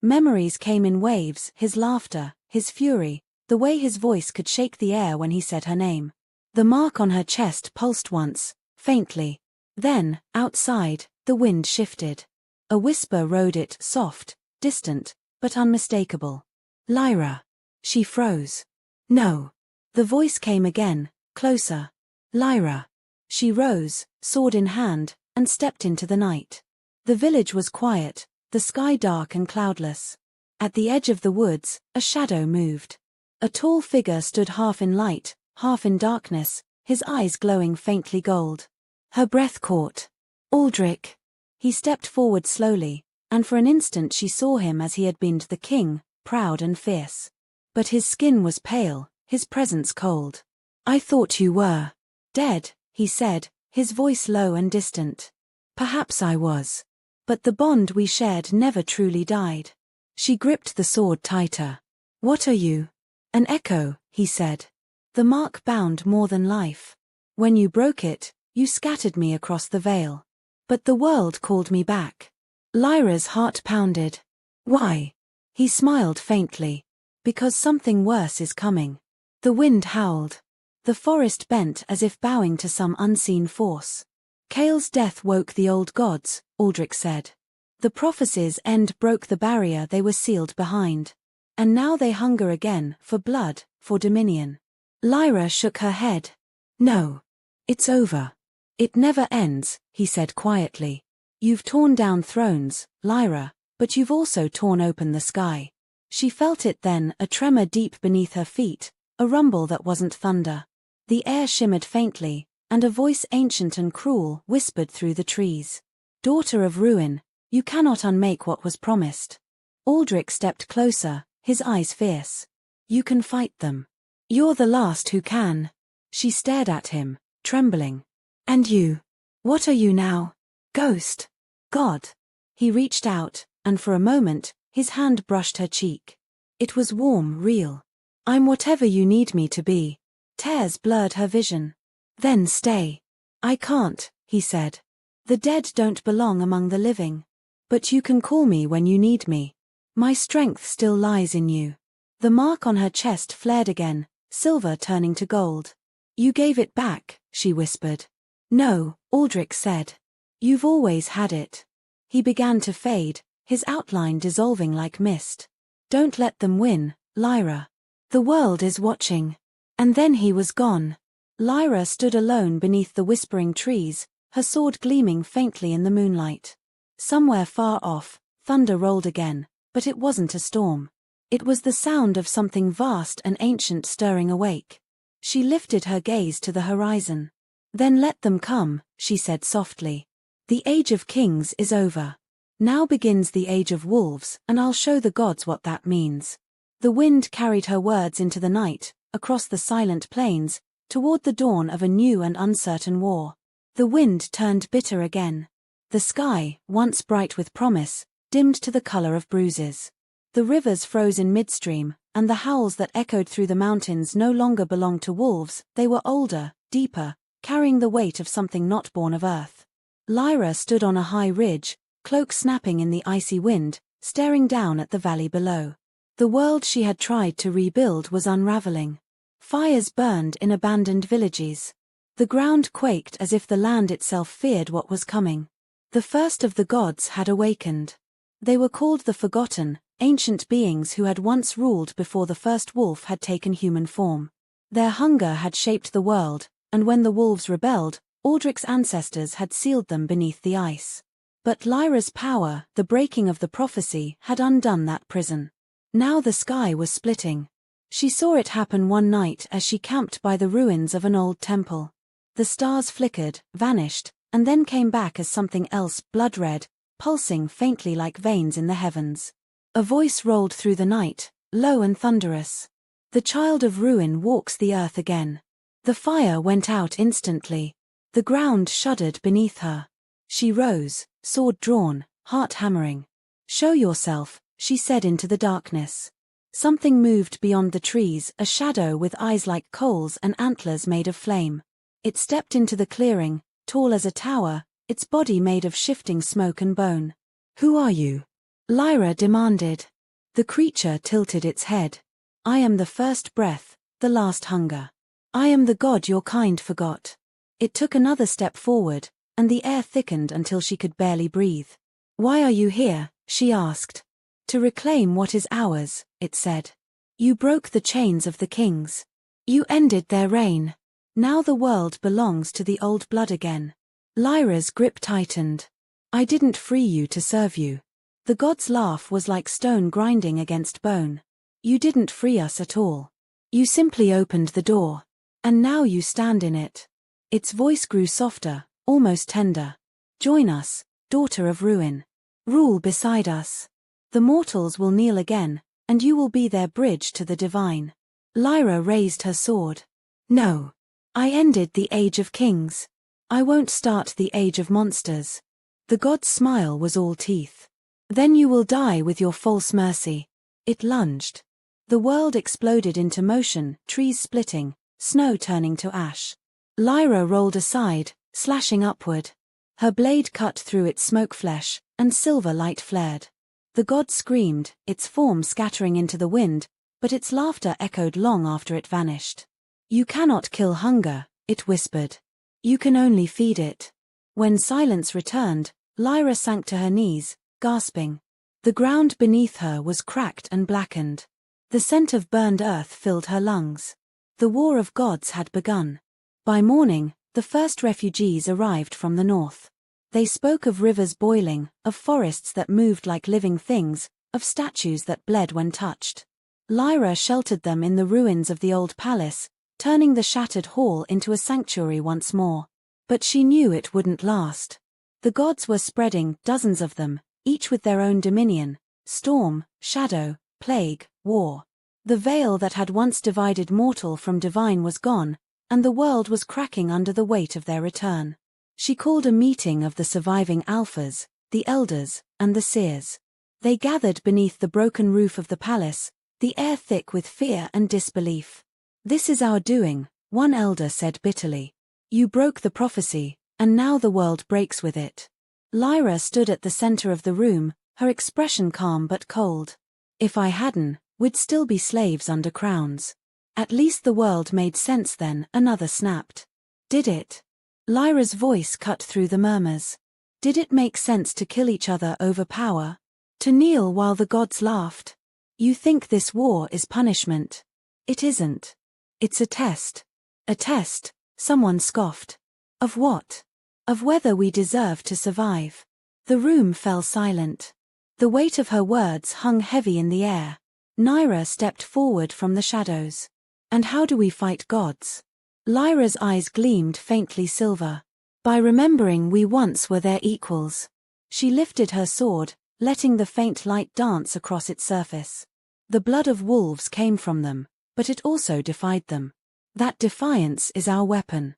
Memories came in waves, his laughter, his fury, the way his voice could shake the air when he said her name. The mark on her chest pulsed once, faintly. Then, outside, the wind shifted. A whisper rode it, soft, distant, but unmistakable. Lyra. She froze. No. The voice came again, closer. Lyra. She rose, sword in hand, and stepped into the night. The village was quiet, the sky dark and cloudless. At the edge of the woods, a shadow moved. A tall figure stood half in light, half in darkness, his eyes glowing faintly gold. Her breath caught. Aldrich. He stepped forward slowly, and for an instant she saw him as he had been to the king, proud and fierce. But his skin was pale, his presence cold. I thought you were dead, he said, his voice low and distant. Perhaps I was. But the bond we shared never truly died. She gripped the sword tighter. What are you? An echo, he said. The mark bound more than life. When you broke it, you scattered me across the veil. But the world called me back. Lyra's heart pounded. Why? He smiled faintly. Because something worse is coming. The wind howled. The forest bent as if bowing to some unseen force. Kale's death woke the old gods, Aldrich said. The prophecy's end broke the barrier they were sealed behind. And now they hunger again, for blood, for dominion. Lyra shook her head. No. It's over. It never ends, he said quietly. You've torn down thrones, Lyra, but you've also torn open the sky. She felt it then, a tremor deep beneath her feet, a rumble that wasn't thunder. The air shimmered faintly, and a voice ancient and cruel whispered through the trees. Daughter of ruin, you cannot unmake what was promised. Aldrich stepped closer, his eyes fierce. You can fight them. You're the last who can. She stared at him, trembling. And you? What are you now? Ghost? God? He reached out, and for a moment, his hand brushed her cheek. It was warm, real. I'm whatever you need me to be. Tears blurred her vision. Then stay. I can't, he said. The dead don't belong among the living. But you can call me when you need me. My strength still lies in you. The mark on her chest flared again, silver turning to gold. You gave it back, she whispered. No, Aldrich said. You've always had it. He began to fade, his outline dissolving like mist. Don't let them win, Lyra. The world is watching. And then he was gone. Lyra stood alone beneath the whispering trees, her sword gleaming faintly in the moonlight. Somewhere far off, thunder rolled again, but it wasn't a storm. It was the sound of something vast and ancient stirring awake. She lifted her gaze to the horizon. Then let them come, she said softly. The age of kings is over. Now begins the age of wolves, and I'll show the gods what that means. The wind carried her words into the night, across the silent plains, toward the dawn of a new and uncertain war. The wind turned bitter again. The sky, once bright with promise, dimmed to the color of bruises. The rivers froze in midstream, and the howls that echoed through the mountains no longer belonged to wolves, they were older, deeper, carrying the weight of something not born of earth. Lyra stood on a high ridge, cloak snapping in the icy wind, staring down at the valley below. The world she had tried to rebuild was unraveling. Fires burned in abandoned villages. The ground quaked as if the land itself feared what was coming. The first of the gods had awakened. They were called the Forgotten, ancient beings who had once ruled before the first wolf had taken human form. Their hunger had shaped the world, and when the wolves rebelled, Aldrich's ancestors had sealed them beneath the ice. But Lyra's power, the breaking of the prophecy, had undone that prison. Now the sky was splitting. She saw it happen one night as she camped by the ruins of an old temple. The stars flickered, vanished, and then came back as something else, blood-red, pulsing faintly like veins in the heavens. A voice rolled through the night, low and thunderous. The child of ruin walks the earth again. The fire went out instantly. The ground shuddered beneath her. She rose, sword drawn, heart hammering. Show yourself, she said into the darkness. Something moved beyond the trees, a shadow with eyes like coals and antlers made of flame. It stepped into the clearing, tall as a tower, its body made of shifting smoke and bone. Who are you? Lyra demanded. The creature tilted its head. I am the first breath, the last hunger. I am the god your kind forgot. It took another step forward, and the air thickened until she could barely breathe. Why are you here? She asked. To reclaim what is ours, it said. You broke the chains of the kings. You ended their reign. Now the world belongs to the old blood again. Lyra's grip tightened. I didn't free you to serve you. The god's laugh was like stone grinding against bone. You didn't free us at all. You simply opened the door. And now you stand in it. Its voice grew softer, almost tender. Join us, daughter of ruin. Rule beside us. The mortals will kneel again, and you will be their bridge to the divine. Lyra raised her sword. No. I ended the age of kings. I won't start the age of monsters. The god's smile was all teeth. Then you will die with your false mercy. It lunged. The world exploded into motion, trees splitting, snow turning to ash. Lyra rolled aside, slashing upward. Her blade cut through its smoke flesh, and silver light flared. The god screamed, its form scattering into the wind, but its laughter echoed long after it vanished. You cannot kill hunger, it whispered. You can only feed it. When silence returned, Lyra sank to her knees, gasping. The ground beneath her was cracked and blackened. The scent of burned earth filled her lungs. The war of gods had begun. By morning, The first refugees arrived from the north. They spoke of rivers boiling, of forests that moved like living things, of statues that bled when touched. Lyra sheltered them in the ruins of the old palace, turning the shattered hall into a sanctuary once more. But she knew it wouldn't last. The gods were spreading, dozens of them, each with their own dominion: storm, shadow, plague, war. The veil that had once divided mortal from divine was gone, and the world was cracking under the weight of their return. She called a meeting of the surviving Alphas, the elders, and the seers. They gathered beneath the broken roof of the palace, the air thick with fear and disbelief. "This is our doing," one elder said bitterly. "You broke the prophecy, and now the world breaks with it." Lyra stood at the center of the room, her expression calm but cold. "If I hadn't, we'd still be slaves under crowns." "At least the world made sense then," another snapped. "Did it?" Lyra's voice cut through the murmurs. "Did it make sense to kill each other over power? To kneel while the gods laughed? You think this war is punishment? It isn't. It's a test." "A test?" someone scoffed. "Of what?" "Of whether we deserve to survive." The room fell silent. The weight of her words hung heavy in the air. Nyra stepped forward from the shadows. "And how do we fight gods?" Lyra's eyes gleamed faintly silver. "By remembering we once were their equals." She lifted her sword, letting the faint light dance across its surface. The blood of wolves came from them, but it also defied them. That defiance is our weapon.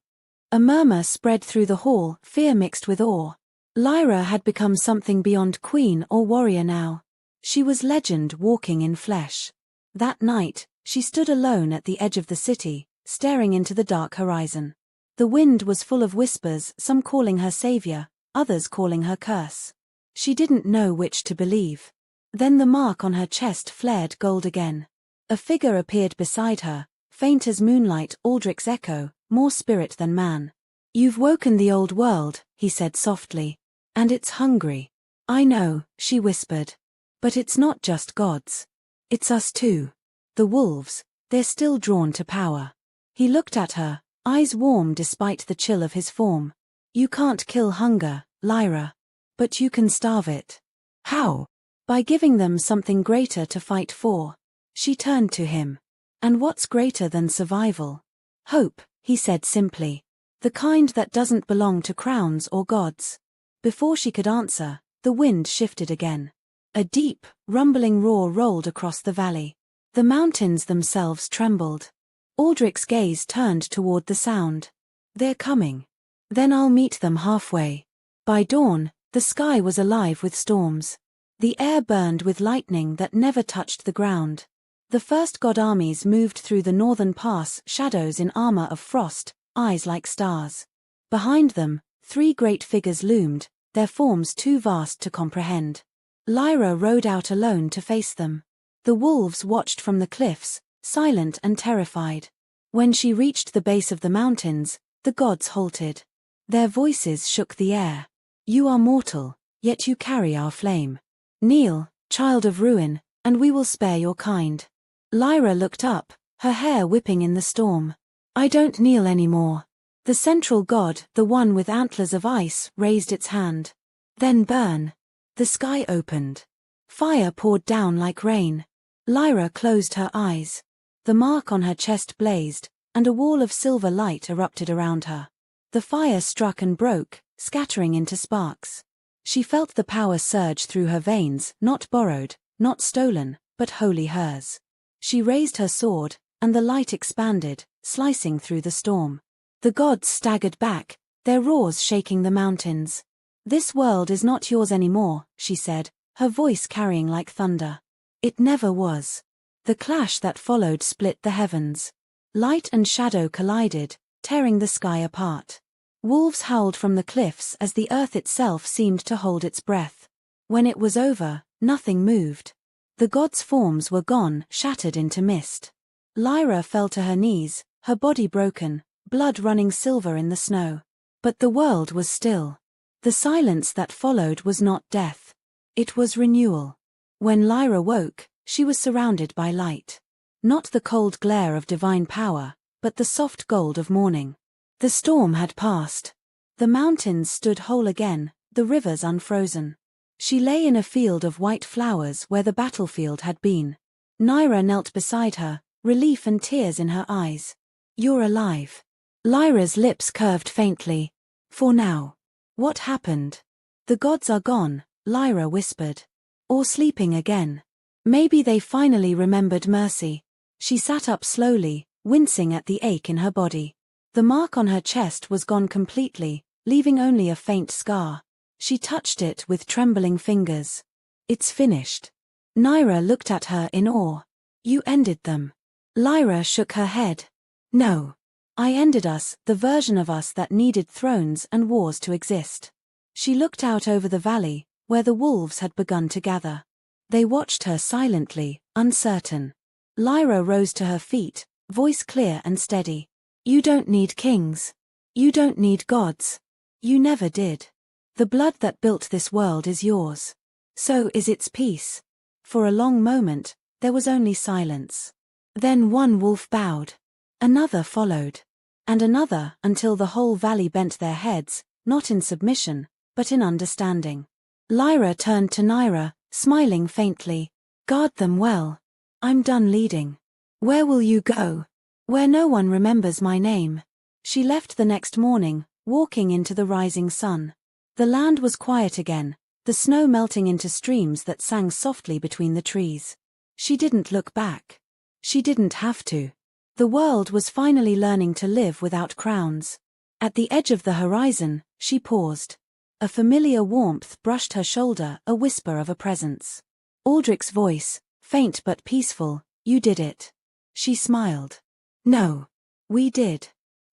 A murmur spread through the hall, fear mixed with awe. Lyra had become something beyond queen or warrior now. She was legend walking in flesh. That night, she stood alone at the edge of the city, staring into the dark horizon. The wind was full of whispers, some calling her savior, others calling her curse. She didn't know which to believe. Then the mark on her chest flared gold again. A figure appeared beside her, faint as moonlight, Aldrich's echo, more spirit than man. "You've woken the old world," he said softly. "And it's hungry." "I know," she whispered. "But it's not just gods. It's us too. The wolves, they're still drawn to power." He looked at her, eyes warm despite the chill of his form. "You can't kill hunger, Lyra. But you can starve it." "How?" "By giving them something greater to fight for." She turned to him. "And what's greater than survival?" "Hope," he said simply. "The kind that doesn't belong to crowns or gods." Before she could answer, the wind shifted again. A deep, rumbling roar rolled across the valley. The mountains themselves trembled. Aldrich's gaze turned toward the sound. "They're coming. Then I'll meet them halfway." By dawn, the sky was alive with storms. The air burned with lightning that never touched the ground. The first god armies moved through the northern pass, shadows in armor of frost, eyes like stars. Behind them, 3 great figures loomed, their forms too vast to comprehend. Lyra rode out alone to face them. The wolves watched from the cliffs, silent and terrified. When she reached the base of the mountains, the gods halted. Their voices shook the air. "You are mortal, yet you carry our flame. Kneel, child of ruin, and we will spare your kind." Lyra looked up, her hair whipping in the storm. "I don't kneel anymore." The central god, the one with antlers of ice, raised its hand. "Then burn." The sky opened. Fire poured down like rain. Lyra closed her eyes. The mark on her chest blazed, and a wall of silver light erupted around her. The fire struck and broke, scattering into sparks. She felt the power surge through her veins, not borrowed, not stolen, but wholly hers. She raised her sword, and the light expanded, slicing through the storm. The gods staggered back, their roars shaking the mountains. "This world is not yours anymore," she said, her voice carrying like thunder. It never was. The clash that followed split the heavens. Light and shadow collided, tearing the sky apart. Wolves howled from the cliffs as the earth itself seemed to hold its breath. When it was over, nothing moved. The gods' forms were gone, shattered into mist. Lyra fell to her knees, her body broken, blood running silver in the snow. But the world was still. The silence that followed was not death. It was renewal. When Lyra woke, she was surrounded by light. Not the cold glare of divine power, but the soft gold of morning. The storm had passed. The mountains stood whole again, the rivers unfrozen. She lay in a field of white flowers where the battlefield had been. Naira knelt beside her, relief and tears in her eyes. "You're alive." Lyra's lips curved faintly. "For now." "What happened?" "The gods are gone," Lyra whispered. "Or sleeping again. Maybe they finally remembered mercy." She sat up slowly, wincing at the ache in her body. The mark on her chest was gone completely, leaving only a faint scar. She touched it with trembling fingers. "It's finished." Naira looked at her in awe. "You ended them." Lyra shook her head. "No. I ended us, the version of us that needed thrones and wars to exist." She looked out over the valley, where the wolves had begun to gather. They watched her silently, uncertain. Lyra rose to her feet, voice clear and steady. "You don't need kings. You don't need gods. You never did. The blood that built this world is yours. So is its peace." For a long moment, there was only silence. Then one wolf bowed. Another followed. And another, until the whole valley bent their heads, not in submission, but in understanding. Lyra turned to Naira, smiling faintly. "Guard them well. I'm done leading." "Where will you go?" "Where no one remembers my name." She left the next morning, walking into the rising sun. The land was quiet again, the snow melting into streams that sang softly between the trees. She didn't look back. She didn't have to. The world was finally learning to live without crowns. At the edge of the horizon, she paused. A familiar warmth brushed her shoulder, a whisper of a presence. Aldrich's voice, faint but peaceful. "You did it." She smiled. "No. We did."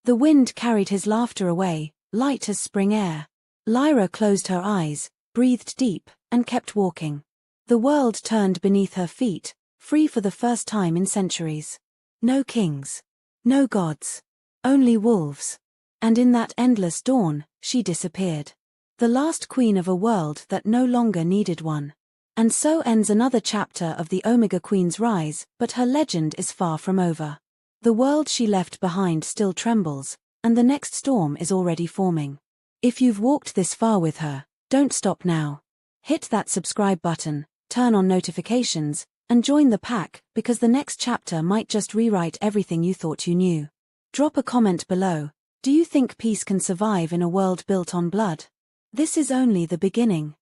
The wind carried his laughter away, light as spring air. Lyra closed her eyes, breathed deep, and kept walking. The world turned beneath her feet, free for the first time in centuries. No kings. No gods. Only wolves. And in that endless dawn, she disappeared. The last queen of a world that no longer needed one. And so ends another chapter of the Omega Queen's rise, but her legend is far from over. The world she left behind still trembles, and the next storm is already forming. If you've walked this far with her, don't stop now. Hit that subscribe button, turn on notifications, and join the pack, because the next chapter might just rewrite everything you thought you knew. Drop a comment below. Do you think peace can survive in a world built on blood? This is only the beginning.